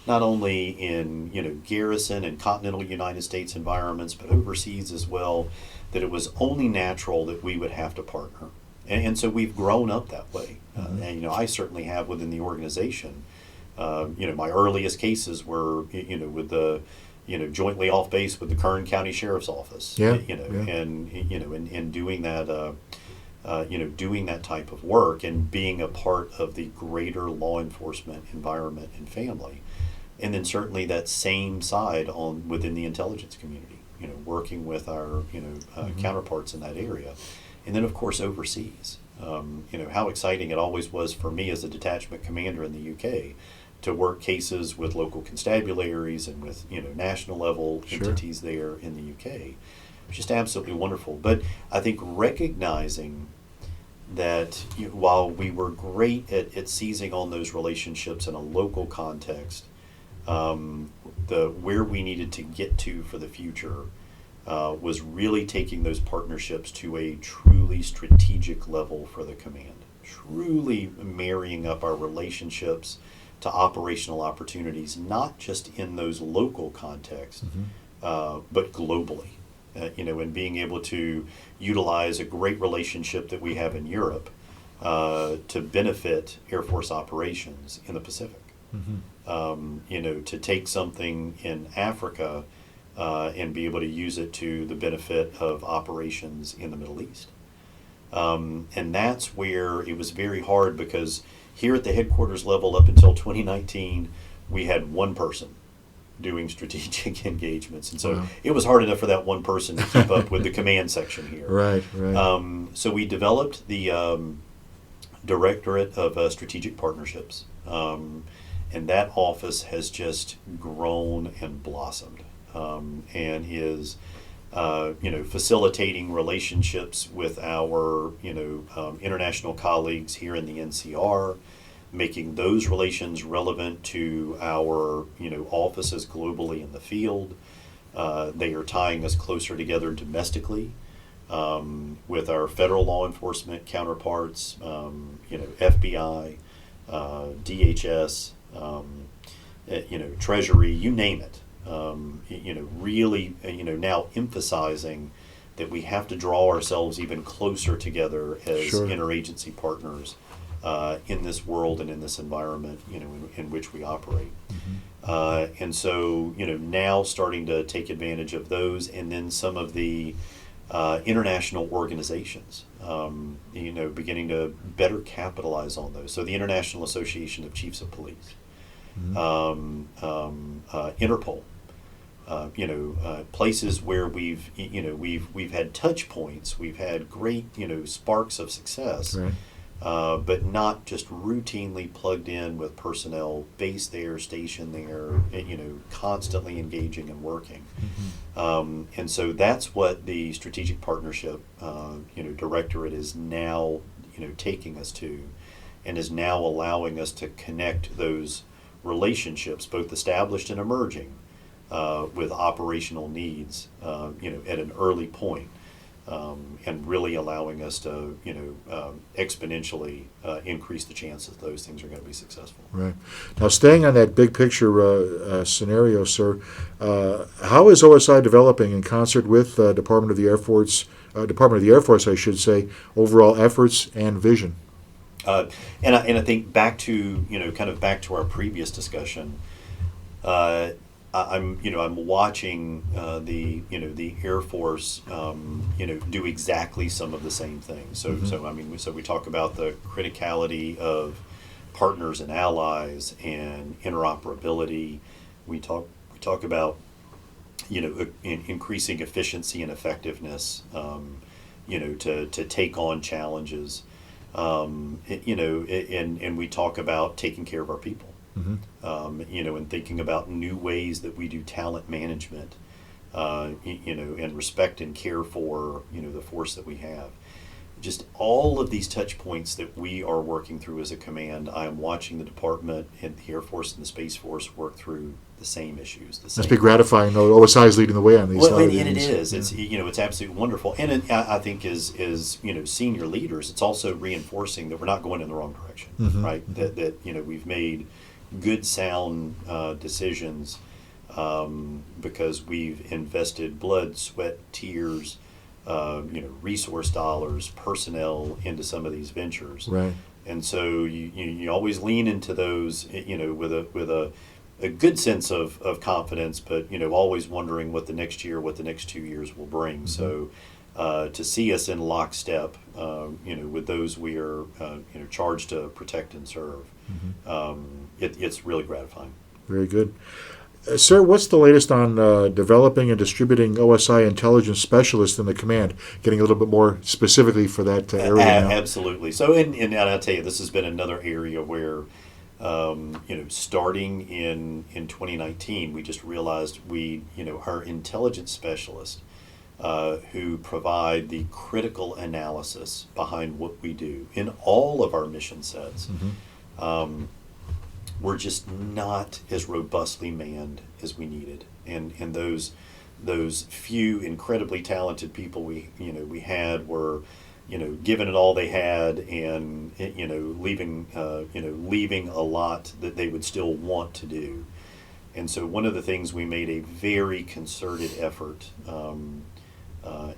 not only in garrison and continental United States environments, but overseas as well, that it was only natural that we would have to partner. And so we've grown up that way. And I certainly have within the organization. My earliest cases were with the jointly off base with the Kern County Sheriff's Office. And doing that doing that type of work and being a part of the greater law enforcement environment and family. And then certainly that same side within the intelligence community, working with our counterparts in that area. And then of course overseas. How exciting it always was for me as a detachment commander in the UK to work cases with local constabularies and with national level entities there in the UK. It was just absolutely wonderful. But I think recognizing that while we were great at seizing on those relationships in a local context, where we needed to get to for the future was really taking those partnerships to a truly strategic level for the command, truly marrying up our relationships to operational opportunities, not just in those local contexts, but globally. And being able to utilize a great relationship that we have in Europe to benefit Air Force operations in the Pacific. To take something in Africa and be able to use it to the benefit of operations in the Middle East. And that's where it was very hard because here at the headquarters level up until 2019, we had one person doing strategic engagements. And so it was hard enough for that one person to keep up with the command section here. Right. So we developed the Directorate of Strategic Partnerships. And that office has just grown and blossomed and is facilitating relationships with our, international colleagues here in the NCR, making those relations relevant to our, offices globally in the field. They are tying us closer together domestically with our federal law enforcement counterparts, FBI, DHS, Treasury, you name it. Really, now emphasizing that we have to draw ourselves even closer together as Sure. interagency partners in this world and in this environment, in which we operate. And so, now starting to take advantage of those, and then some of the international organizations, beginning to better capitalize on those. So the International Association of Chiefs of Police, Interpol, places where we've had touch points, we've had great, sparks of success. Right. But not just routinely plugged in with personnel based there, stationed there, constantly engaging and working. And so that's what the Strategic Partnership, Directorate is now, taking us to, and is now allowing us to connect those relationships, both established and emerging, with operational needs, at an early point. And really allowing us to, exponentially increase the chances those things are going to be successful. Right. Now, staying on that big picture scenario, sir, how is OSI developing in concert with Department of the Air Force, I should say, overall efforts and vision? And I think back to, back to our previous discussion. I'm watching the Air Force do exactly some of the same things. So we talk about the criticality of partners and allies and interoperability. We talk about increasing efficiency and effectiveness. To take on challenges. And we talk about taking care of our people. And thinking about new ways that we do talent management, and respect and care for, the force that we have. Just all of these touch points that we are working through as a command, I am watching the department and the Air Force and the Space Force work through the same issues. Must be gratifying. OSI is leading the way on these. Well, and it is. Yeah. It's it's absolutely wonderful. And I think as senior leaders, it's also reinforcing that we're not going in the wrong direction, right? That we've made good, sound decisions because we've invested blood, sweat, tears, resource dollars, personnel into some of these ventures. Right. And so you always lean into those, with a good sense of confidence, but always wondering what the next year, what the next 2 years will bring. So to see us in lockstep, with those we are, charged to protect and serve, it's really gratifying. Very good. Sir, what's the latest on developing and distributing OSI intelligence specialists in the command? Getting a little bit more specifically for that area now. Absolutely. So, and I'll tell you, this has been another area where, starting in 2019, we just realized our intelligence specialists who provide the critical analysis behind what we do in all of our mission sets. We're just not as robustly manned as we needed, and those few incredibly talented people we had were given it all they had, and leaving a lot that they would still want to do. And so one of the things we made a very concerted effort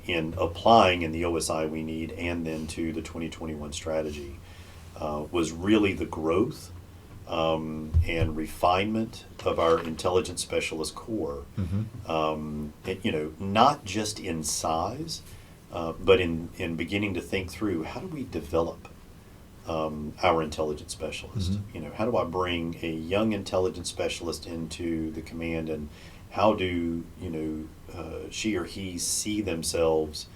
in applying in the OSI we need, and then to the 2021 strategy, was really the growth and refinement of our intelligence specialist corps. Not just in size, but in beginning to think through, how do we develop our intelligence specialist? How do I bring a young intelligence specialist into the command, and how do she or he see themselves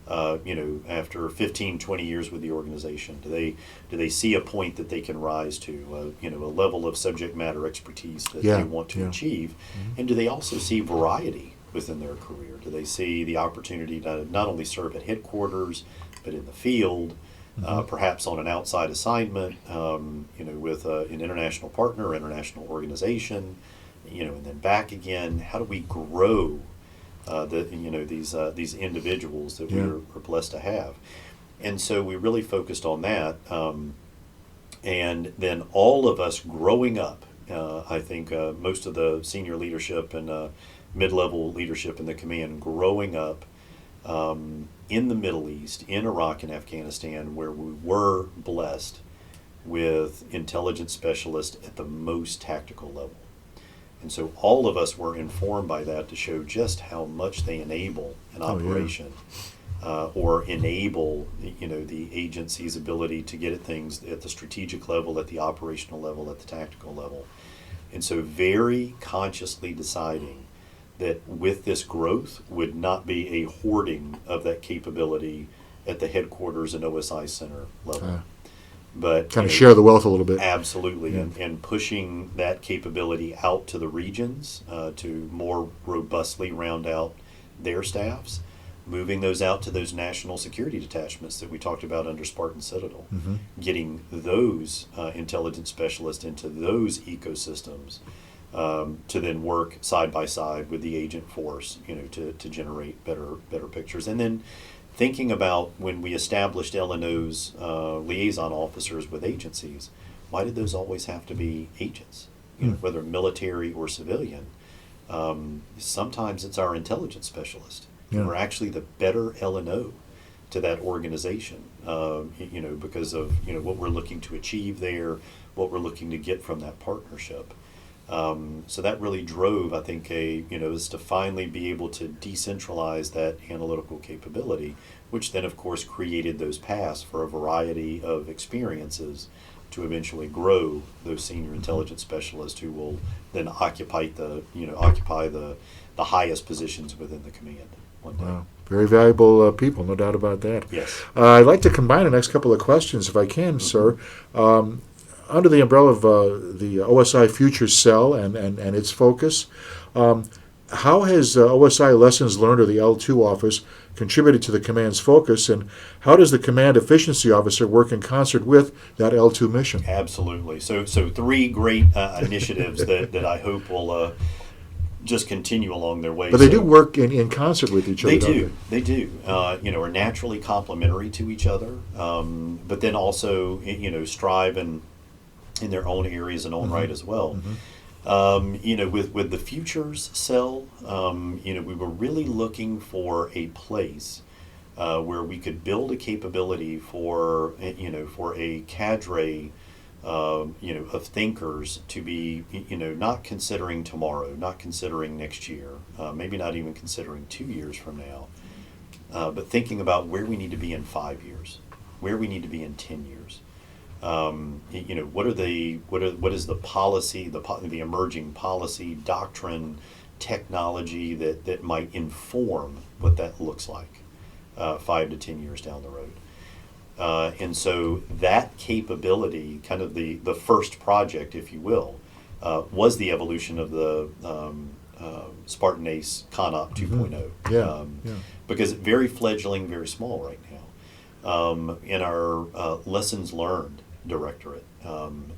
after 15, 20 years with the organization? Do they see a point that they can rise to, a level of subject matter expertise that they want to achieve? And do they also see variety within their career? Do they see the opportunity to not only serve at headquarters, but in the field, perhaps on an outside assignment, with an international partner, international organization, and then back again? How do we grow these individuals that we're blessed to have? And so we really focused on that, and then all of us growing up. I think most of the senior leadership and mid-level leadership in the command growing up in the Middle East, in Iraq and Afghanistan, where we were blessed with intelligence specialists at the most tactical level. And so all of us were informed by that to show just how much they enable an operation, or enable, the agency's ability to get at things at the strategic level, at the operational level, at the tactical level. And so very consciously deciding that with this growth would not be a hoarding of that capability at the headquarters and OSI center level. But kind of share the wealth a little bit. Absolutely, and pushing that capability out to the regions to more robustly round out their staffs, moving those out to those national security detachments that we talked about under Spartan Citadel, getting those intelligence specialists into those ecosystems to then work side by side with the agent force, to generate better pictures. And then thinking about when we established L&O's liaison officers with agencies, why did those always have to be agents, whether military or civilian? Sometimes it's our intelligence specialist. We're actually the better L&O to that organization, because of what we're looking to achieve there, what we're looking to get from that partnership. So that really drove, I think, is to finally be able to decentralize that analytical capability, which then, of course, created those paths for a variety of experiences to eventually grow those senior intelligence specialists who will then occupy the highest positions within the command one day. Wow. Very valuable people, no doubt about that. Yes. I'd like to combine the next couple of questions, if I can, sir. Under the umbrella of the OSI Future Cell and its focus, how has OSI Lessons Learned, or the L2 office, contributed to the command's focus, and how does the command efficiency officer work in concert with that L2 mission? Absolutely. So three great initiatives that I hope will just continue along their way. But they do work in concert with each other. They do. Are naturally complementary to each other, but then also strive in their own areas and own right as well. With the Futures Cell, we were really looking for a place where we could build a capability for a cadre of thinkers to be not considering tomorrow, not considering next year, maybe not even considering 2 years from now, but thinking about where we need to be in 5 years, where we need to be in 10 years. What is the policy, the emerging policy, doctrine, technology that might inform what that looks like 5 to 10 years down the road. And so that capability, kind of the first project, if you will, was the evolution of the Spartan Ace ConOp 2.0. Because very fledgling, very small right now. In our lessons learned directorate,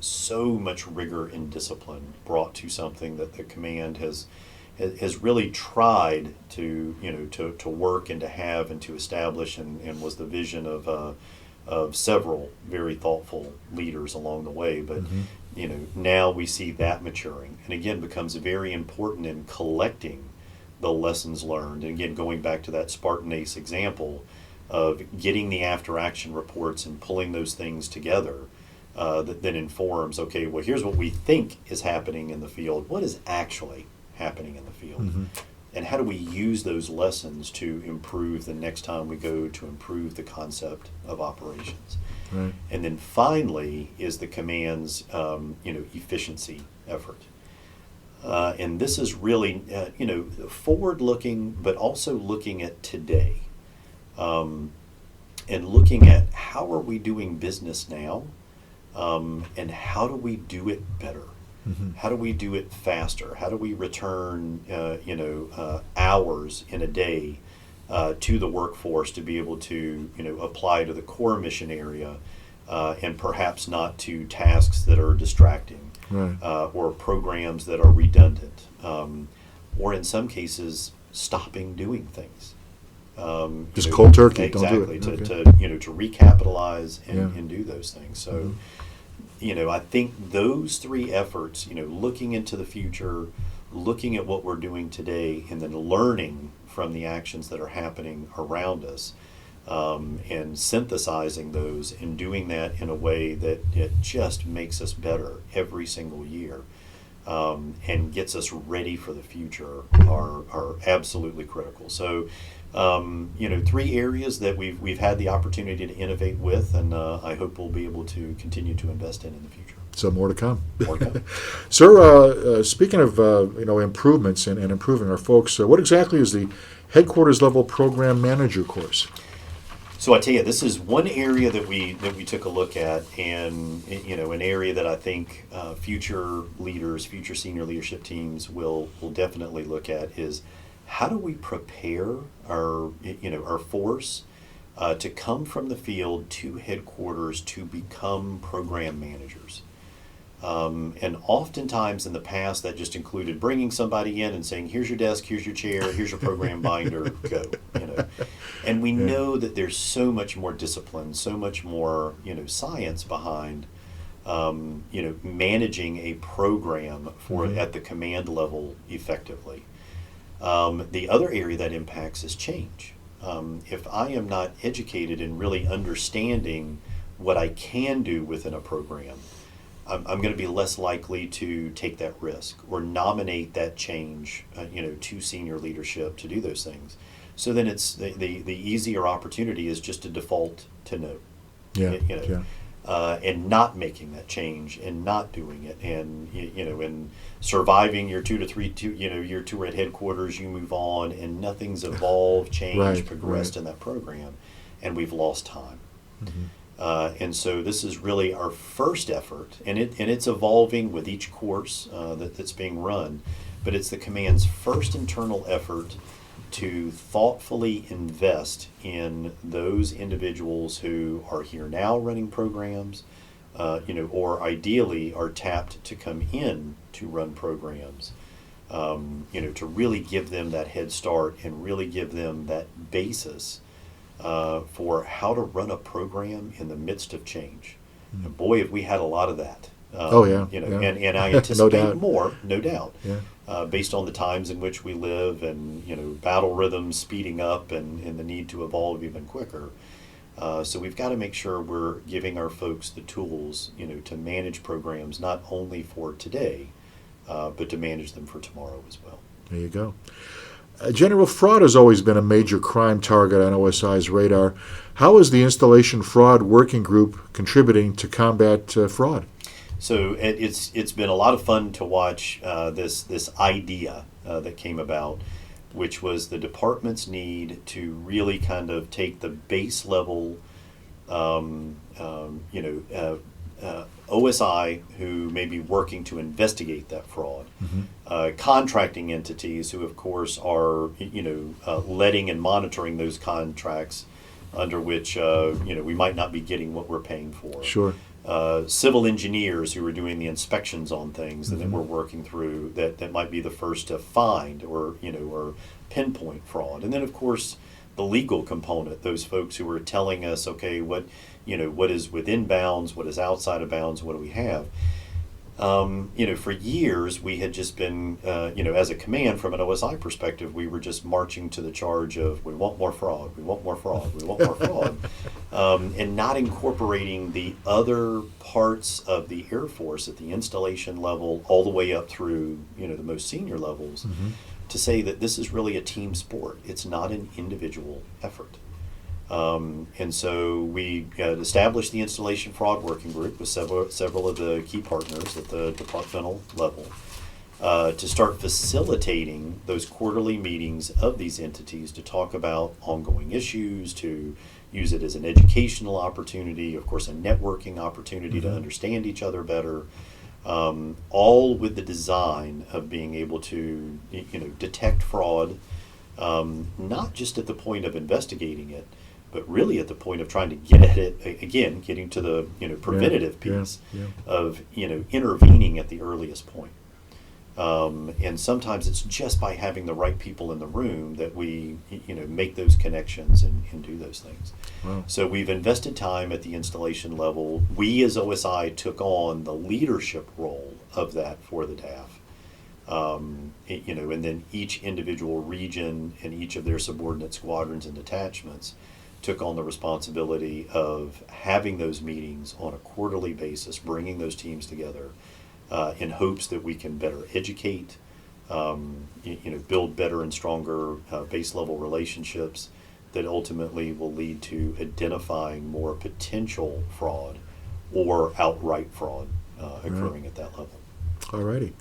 so much rigor and discipline brought to something that the command has really tried to work and to have and to establish, and was the vision of several very thoughtful leaders along the way. But now we see that maturing, and again becomes very important in collecting the lessons learned. And again, going back to that Spartan Ace example of getting the after action reports and pulling those things together, that then informs, okay, well, here's what we think is happening in the field. What is actually happening in the field? And how do we use those lessons to improve the next time we go to improve the concept of operations? Right. And then finally is the command's efficiency effort. And this is really forward-looking, but also looking at today, and looking at how are we doing business now, and how do we do it better. How do we do it faster? How do we return, hours in a day to the workforce to be able to, apply to the core mission area, and perhaps not to tasks that are distracting, Right. or programs that are redundant, or in some cases, stopping doing things. Just cold turkey, exactly, don't do it. to recapitalize and, Yeah. and do those things. So, I think those three efforts, looking into the future, looking at what we're doing today, and then learning from the actions that are happening around us, and synthesizing those and doing that in a way that it just makes us better every single year, and gets us ready for the future are absolutely critical. So, three areas that we've had the opportunity to innovate with, and I hope we'll be able to continue to invest in the future. So more to come. More to come. Sir, speaking of improvements and improving our folks, what exactly is the headquarters level program manager course? So I tell you, this is one area that we took a look at, and an area that I think future leaders, future senior leadership teams will definitely look at is how do we prepare our force to come from the field to headquarters to become program managers. And oftentimes in the past, that just included bringing somebody in and saying, "Here's your desk, here's your chair, here's your program binder, go." And we know that there's so much more discipline, so much more science behind managing a program at the command level effectively. The other area that impacts is change. If I am not educated in really understanding what I can do within a program, I'm going to be less likely to take that risk or nominate that change, to senior leadership to do those things. So then it's the easier opportunity is just to default to no. Yeah. And not making that change and not doing it, and and surviving your your tour at headquarters, you move on and nothing's evolved, changed, progressed in that program, and we've lost time. And so this is really our first effort, and it's evolving with each course that's being run, but it's the command's first internal effort to thoughtfully invest in those individuals who are here now running programs, or ideally are tapped to come in to run programs, to really give them that head start and really give them that basis for how to run a program in the midst of change. And boy, have we had a lot of that. And I anticipate more, no doubt, based on the times in which we live, and battle rhythms speeding up, and the need to evolve even quicker. So we've got to make sure we're giving our folks the tools, to manage programs not only for today, but to manage them for tomorrow as well. There you go. General, fraud has always been a major crime target on OSI's radar. How is the Installation Fraud Working Group contributing to combat fraud? So it's been a lot of fun to watch this idea that came about, which was the department's need to really kind of take the base level, OSI who may be working to investigate that fraud, contracting entities who, of course, are letting and monitoring those contracts under which we might not be getting what we're paying for. Sure. Civil engineers who are doing the inspections on things that we're working through that might be the first to find or pinpoint fraud. And then, of course, the legal component, those folks who are telling us, okay, what is within bounds, what is outside of bounds, what do we have? For years we had just been, as a command from an OSI perspective, we were just marching to the charge of we want more fraud, we want more fraud, we want more fraud, and not incorporating the other parts of the Air Force at the installation level all the way up through, the most senior levels, to say that this is really a team sport. It's not an individual effort. And so we established the Installation Fraud Working Group with several of the key partners at the departmental level to start facilitating those quarterly meetings of these entities to talk about ongoing issues, to use it as an educational opportunity, of course, a networking opportunity to understand each other better, all with the design of being able to, detect fraud, not just at the point of investigating it, but really at the point of trying to get at it, again, getting to the, preventative piece of, intervening at the earliest point. And sometimes it's just by having the right people in the room that we, make those connections and do those things. Wow. So we've invested time at the installation level. We as OSI took on the leadership role of that for the TAF. And then each individual region and each of their subordinate squadrons and detachments took on the responsibility of having those meetings on a quarterly basis, bringing those teams together in hopes that we can better educate, build better and stronger base level relationships that ultimately will lead to identifying more potential fraud or outright fraud occurring at that level. All righty.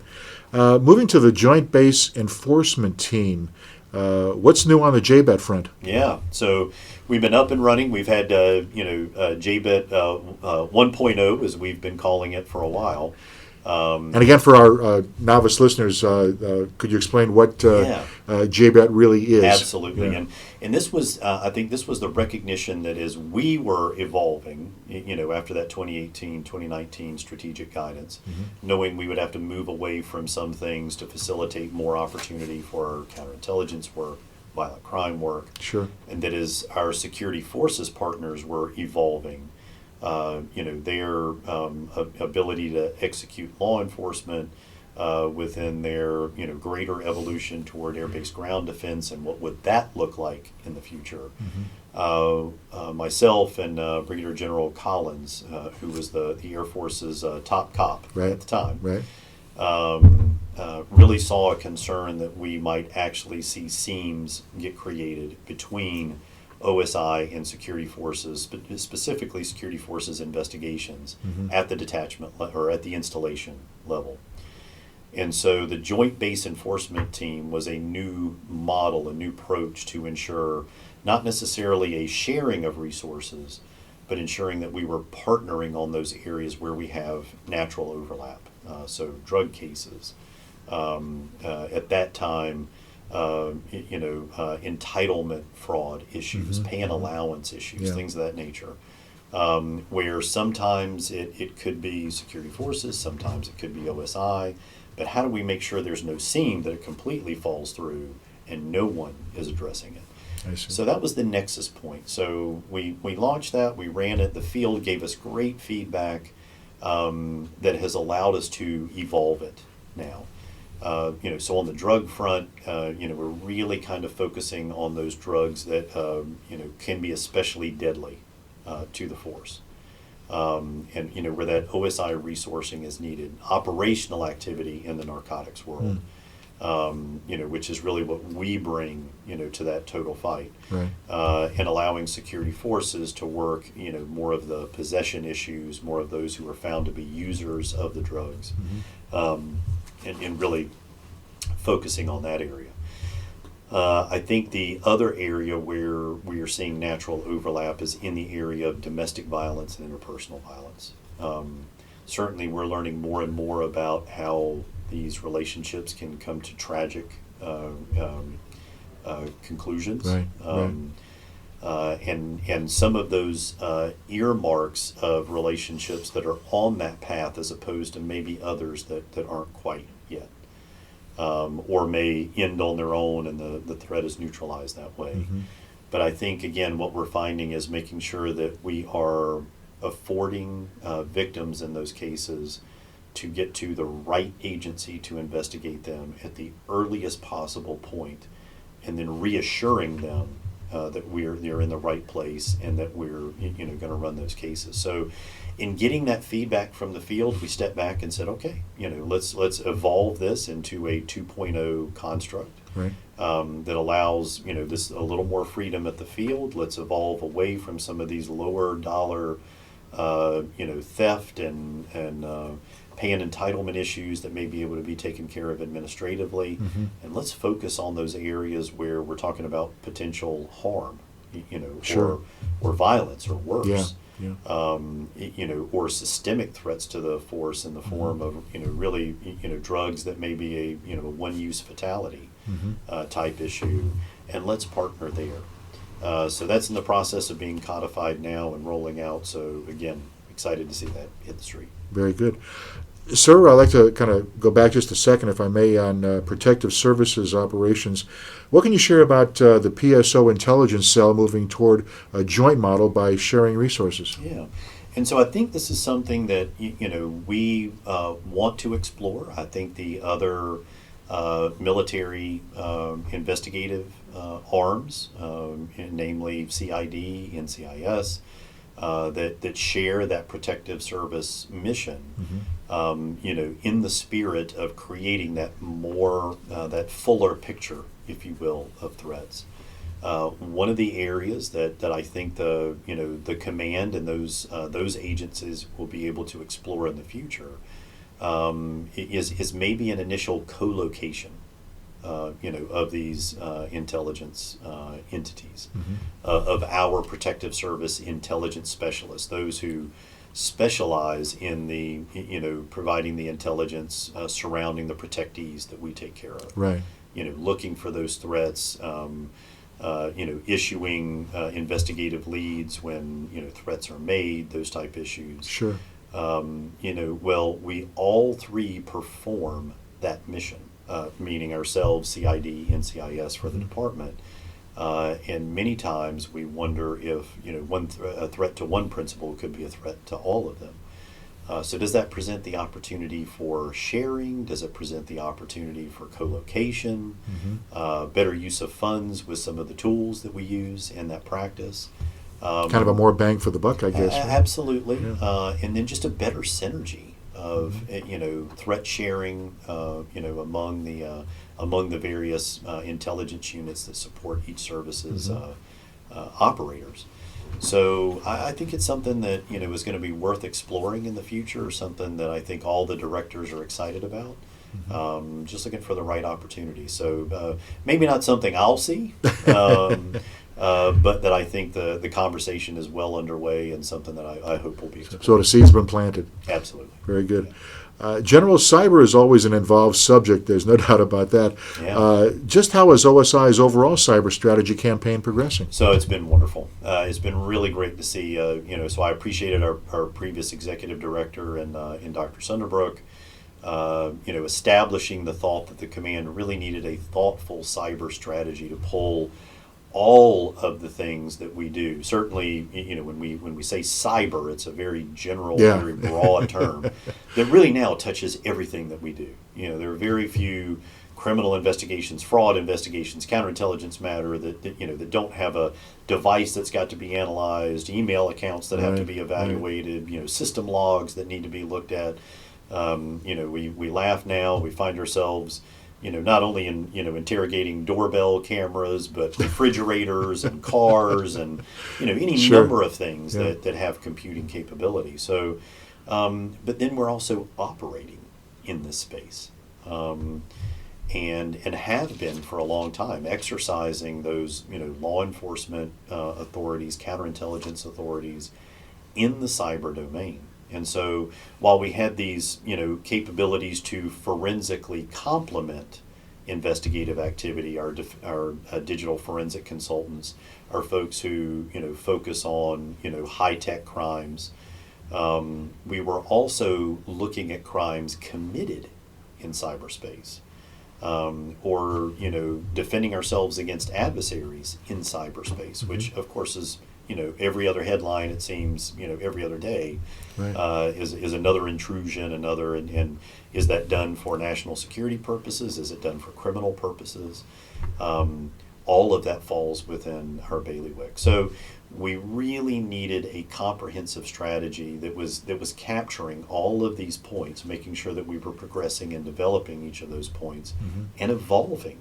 Moving to the Joint Base Enforcement Team, what's new on the JBET front? Yeah, so we've been up and running. We've had, JBET 1.0, as we've been calling it for a while. And again, for our novice listeners, could you explain what JBET really is? Absolutely. Yeah. And this was, I think this was the recognition that as we were evolving, after that 2018, 2019 strategic guidance, knowing we would have to move away from some things to facilitate more opportunity for counterintelligence work, violent crime work. Sure. And that as our security forces partners were evolving, their ability to execute law enforcement within their, greater evolution toward air-based ground defense and what would that look like in the future. Myself and Brigadier General Collins, who was the Air Force's top cop at the time, really saw a concern that we might actually see seams get created between OSI and security forces, specifically security forces investigations at the detachment or at the installation level. And so the Joint Base Enforcement Team was a new model, a new approach to ensure not necessarily a sharing of resources, but ensuring that we were partnering on those areas where we have natural overlap. So drug cases. At that time, entitlement fraud issues, pay and allowance issues, things of that nature, where sometimes it could be security forces, sometimes it could be OSI, but how do we make sure there's no seam that it completely falls through and no one is addressing it? I see. So that was the nexus point. So we launched that, we ran it, the field gave us great feedback that has allowed us to evolve it now. So on the drug front, we're really kind of focusing on those drugs that, can be especially deadly to the force. And, where that OSI resourcing is needed. Operational activity in the narcotics world, which is really what we bring, to that total fight. Right. And allowing security forces to work, more of the possession issues, more of those who are found to be users of the drugs. And really focusing on that area. I think the other area where we are seeing natural overlap is in the area of domestic violence and interpersonal violence. Certainly we're learning more and more about how these relationships can come to tragic conclusions. And some of those earmarks of relationships that are on that path as opposed to maybe others that aren't quite yet, or may end on their own and the threat is neutralized that way. But I think, again, what we're finding is making sure that we are affording victims in those cases to get to the right agency to investigate them at the earliest possible point, and then reassuring them that they're in the right place and that we're going to run those cases. So in getting that feedback from the field, we stepped back and said, okay, let's evolve this into a 2.0 construct that allows this a little more freedom at the field. Let's evolve away from some of these lower dollar theft and pay and entitlement issues that may be able to be taken care of administratively, and let's focus on those areas where we're talking about potential harm, or violence or worse. Yeah. Or systemic threats to the force in the form of, really, drugs that may be a one-use fatality type issue, and let's partner there. So that's in the process of being codified now and rolling out. So again, excited to see that hit the street. Very good. Sir, I'd like to kind of go back just a second, if I may, on protective services operations. What can you share about the PSO intelligence cell moving toward a joint model by sharing resources? Yeah. And so I think this is something that, we want to explore. I think the other military investigative arms, namely CID, NCIS, that share that protective service mission, in the spirit of creating that more, that fuller picture, if you will, of threats. One of the areas that I think the command and those agencies will be able to explore in the future is maybe an initial co-location, of these intelligence entities, of our protective service intelligence specialists, those who specialize in the providing the intelligence surrounding the protectees that we take care of. Right. Looking for those threats. Issuing investigative leads when threats are made, those type issues. Sure. We all three perform that mission, meaning ourselves, CID, NCIS for the department. And many times we wonder if a threat to one principal could be a threat to all of them. So does that present the opportunity for sharing? Does it present the opportunity for co-location, better use of funds with some of the tools that we use in that practice? Kind of a more bang for the buck, I guess. Right? Absolutely. Yeah. And then just a better synergy of threat sharing among the various intelligence units that support each service's operators. So I think it's something that is going to be worth exploring in the future, something that I think all the directors are excited about. Just looking for the right opportunity. So maybe not something I'll see, but that I think the conversation is well underway and something that I hope will be explored. So the seed's been planted. Absolutely. Very good. General cyber is always an involved subject. There's no doubt about that. Yeah. Just how is OSI's overall cyber strategy campaign progressing? So it's been wonderful. It's been really great to see. So I appreciated our previous executive director and Dr. Sunderbrook, establishing the thought that the command really needed a thoughtful cyber strategy to pull all of the things that we do. Certainly, when we say cyber, it's a very general, very broad term that really now touches everything that we do. There are very few criminal investigations, fraud investigations, counterintelligence matter that don't have a device that's got to be analyzed, email accounts that have to be evaluated, system logs that need to be looked at. We laugh now. We find ourselves not only in interrogating doorbell cameras, but refrigerators and cars and any number of things that have computing capability. So, but then we're also operating in this space, and have been for a long time, exercising those law enforcement authorities, counterintelligence authorities in the cyber domain. And so while we had these, capabilities to forensically complement investigative activity, our digital forensic consultants are folks who, focus on, high-tech crimes. We were also looking at crimes committed in cyberspace, or, defending ourselves against adversaries in cyberspace, which, of course, is every other headline, it seems, every other day, is another intrusion, and is that done for national security purposes? Is it done for criminal purposes? All of that falls within our bailiwick. So we really needed a comprehensive strategy that was capturing all of these points, making sure that we were progressing and developing each of those points and evolving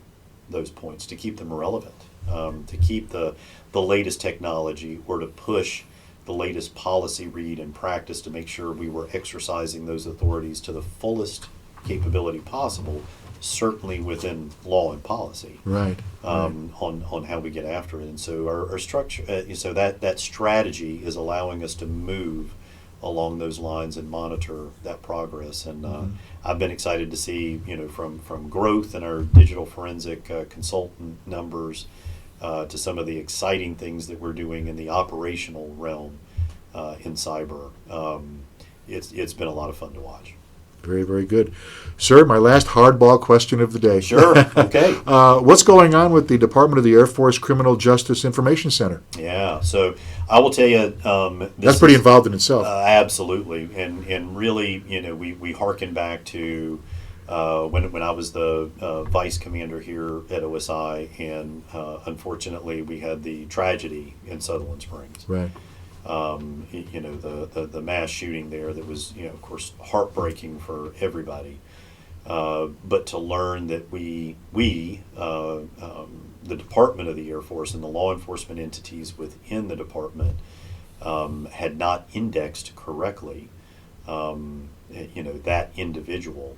those points to keep them relevant. To keep the latest technology, or to push the latest policy read and practice to make sure we were exercising those authorities to the fullest capability possible, certainly within law and policy. Right. On how we get after it. And so our structure, so that strategy is allowing us to move along those lines and monitor that progress. And I've been excited to see, from growth in our digital forensic consultant numbers to some of the exciting things that we're doing in the operational realm in cyber. It's been a lot of fun to watch. Very, very good. Sir, my last hardball question of the day. Sure. Okay. What's going on with the Department of the Air Force Criminal Justice Information Center? Yeah. So I will tell you, That's pretty involved in itself. Absolutely, and really, we hearken back to when I was the vice commander here at OSI, and unfortunately, we had the tragedy in Sutherland Springs. Right. The mass shooting there that was, of course, heartbreaking for everybody. But to learn that the Department of the Air Force and the law enforcement entities within the department had not indexed correctly, that individual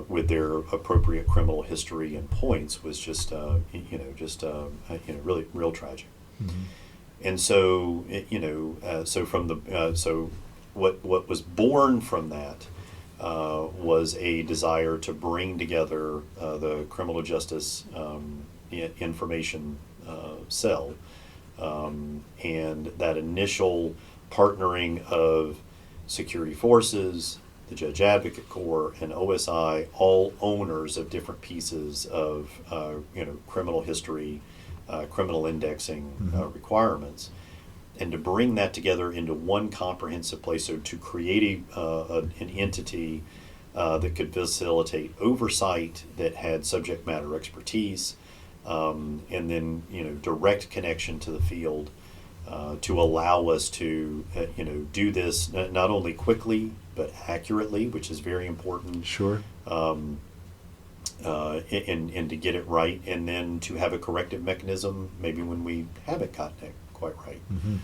with their appropriate criminal history and points was just, really real tragic. Mm-hmm. And so, what was born from that was a desire to bring together the criminal justice information cell, and that initial partnering of security forces, the Judge Advocate Corps, and OSI, all owners of different pieces of criminal history, criminal indexing requirements, and to bring that together into one comprehensive place. So to create an entity that could facilitate oversight, that had subject matter expertise, and then direct connection to the field, to allow us to do this not only quickly but accurately, which is very important. Sure. And to get it right, and then to have a corrective mechanism maybe when we haven't gotten it quite right. Mm-hmm.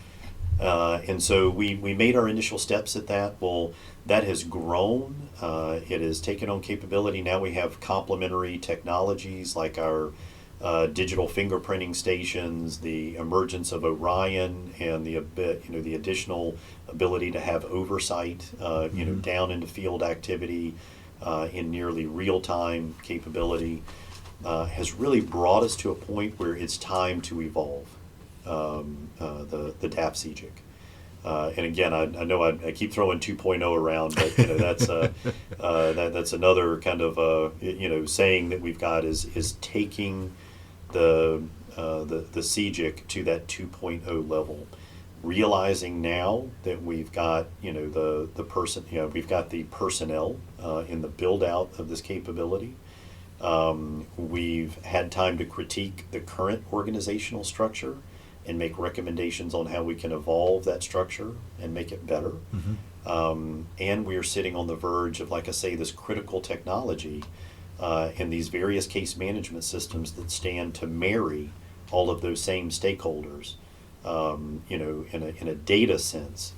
And so we made our initial steps at that. Well, that has grown. It has taken on capability. Now we have complementary technologies like our digital fingerprinting stations, the emergence of Orion, and the additional ability to have oversight, down into field activity. In nearly real-time capability, has really brought us to a point where it's time to evolve the DAP CJIC. And again, I know I keep throwing 2.0 around, but that's another kind of saying that we've got is taking the CJIC to that 2.0 level. Realizing now that we've got we've got the personnel in the build out of this capability. We've had time to critique the current organizational structure and make recommendations on how we can evolve that structure and make it better. Mm-hmm. And we are sitting on the verge of, like I say, this critical technology and these various case management systems that stand to marry all of those same stakeholders. In a data sense,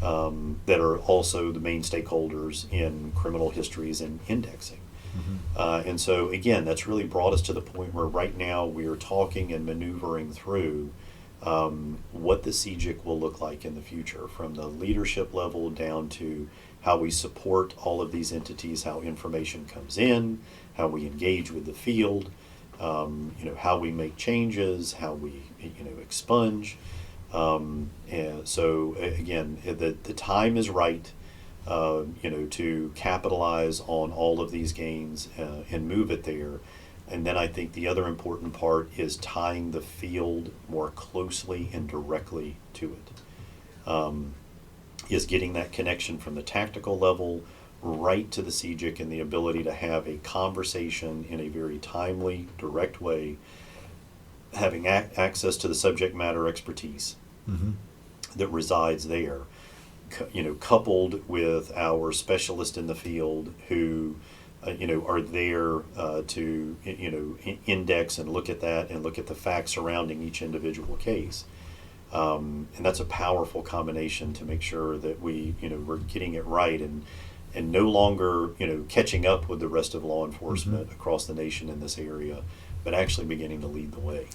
that are also the main stakeholders in criminal histories and indexing. Mm-hmm. And so, again, that's really brought us to the point where right now we are talking and maneuvering through what the CJIC will look like in the future, from the leadership level down to how we support all of these entities, how information comes in, how we engage with the field. How we make changes, how we, expunge. And so again, the time is right, to capitalize on all of these gains and move it there. And then I think the other important part is tying the field more closely and directly to it. Is getting that connection from the tactical level right to the CJIC, and the ability to have a conversation in a very timely, direct way, having access to the subject matter expertise that resides there, coupled with our specialists in the field who, are there to, index and look at that and look at the facts surrounding each individual case. And that's a powerful combination to make sure that we're getting it right. And and no longer, catching up with the rest of law enforcement across the nation in this area, but actually beginning to lead the way.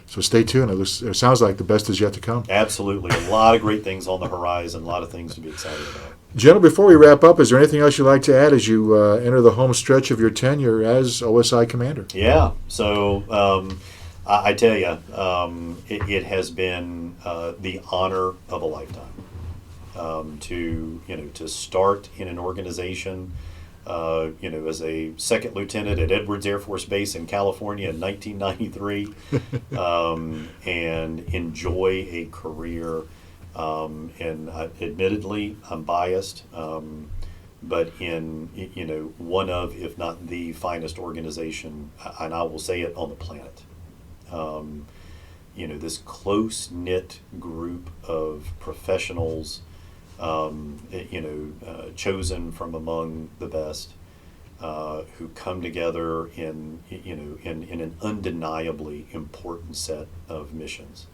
So stay tuned. It sounds like the best is yet to come. Absolutely. A lot of great things on the horizon, a lot of things to be excited about. General, before we wrap up, is there anything else you'd like to add as you enter the home stretch of your tenure as OSI Commander? Yeah. So I tell you, it has been the honor of a lifetime to start in an organization. As a second lieutenant at Edwards Air Force Base in California in 1993, and enjoy a career. And admittedly, I'm biased, but in one of, if not the finest organization, and I will say it, on the planet. This close knit group of professionals. Chosen from among the best, who come together in an undeniably important set of missions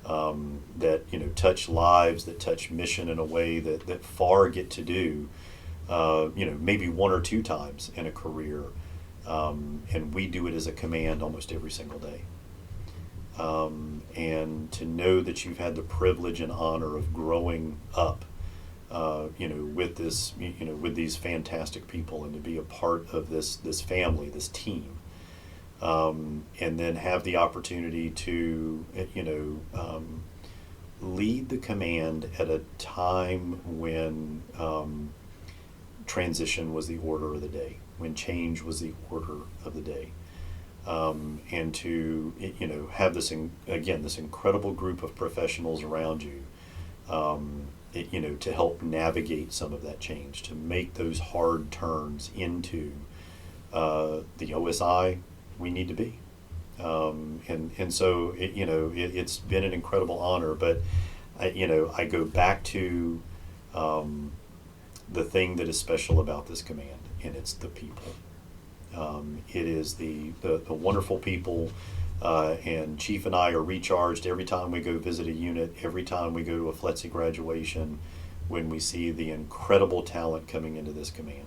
that touch lives, that touch mission in a way that far get to do maybe one or two times in a career, and we do it as a command almost every single day. And to know that you've had the privilege and honor of growing up, with this, with these fantastic people, and to be a part of this family, this team, and then have the opportunity to, lead the command at a time when transition was the order of the day, when change was the order of the day. And to have this incredible group of professionals around you, to help navigate some of that change, to make those hard turns into the OSI we need to be, and so it's been an incredible honor. But I go back to the thing that is special about this command, and it's the people. It is the wonderful people, and Chief and I are recharged every time we go visit a unit, every time we go to a FLETC graduation, when we see the incredible talent coming into this command.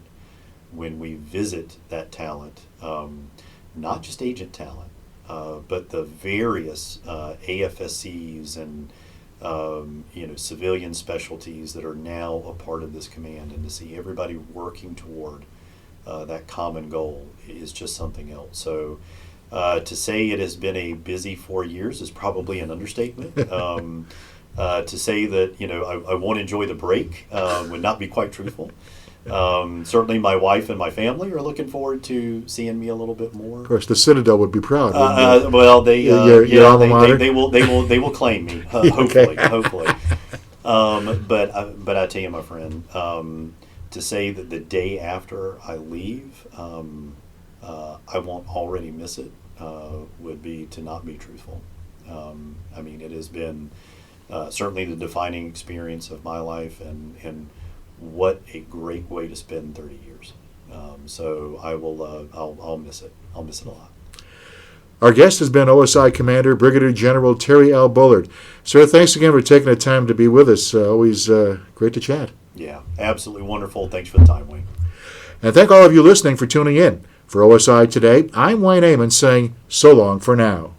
When we visit that talent, not just agent talent, but the various AFSCs and civilian specialties that are now a part of this command, and to see everybody working toward that common goal is just something else. So to say it has been a busy 4 years is probably an understatement. To say that I won't enjoy the break would not be quite truthful. Certainly my wife and my family are looking forward to seeing me a little bit more. Of course, the Citadel would be proud. Well, your alma mater? they will claim me. Hopefully. But I tell you, my friend, to say that the day after I leave, I won't already miss it, would be to not be truthful. It has been certainly the defining experience of my life, and what a great way to spend 30 years. So I will. I'll miss it. I'll miss it a lot. Our guest has been OSI Commander Brigadier General Terry L. Bullard. Sir, thanks again for taking the time to be with us. Always great to chat. Yeah, absolutely wonderful. Thanks for the time, Wayne. And thank all of you listening for tuning in. For OSI Today, I'm Wayne Amon saying so long for now.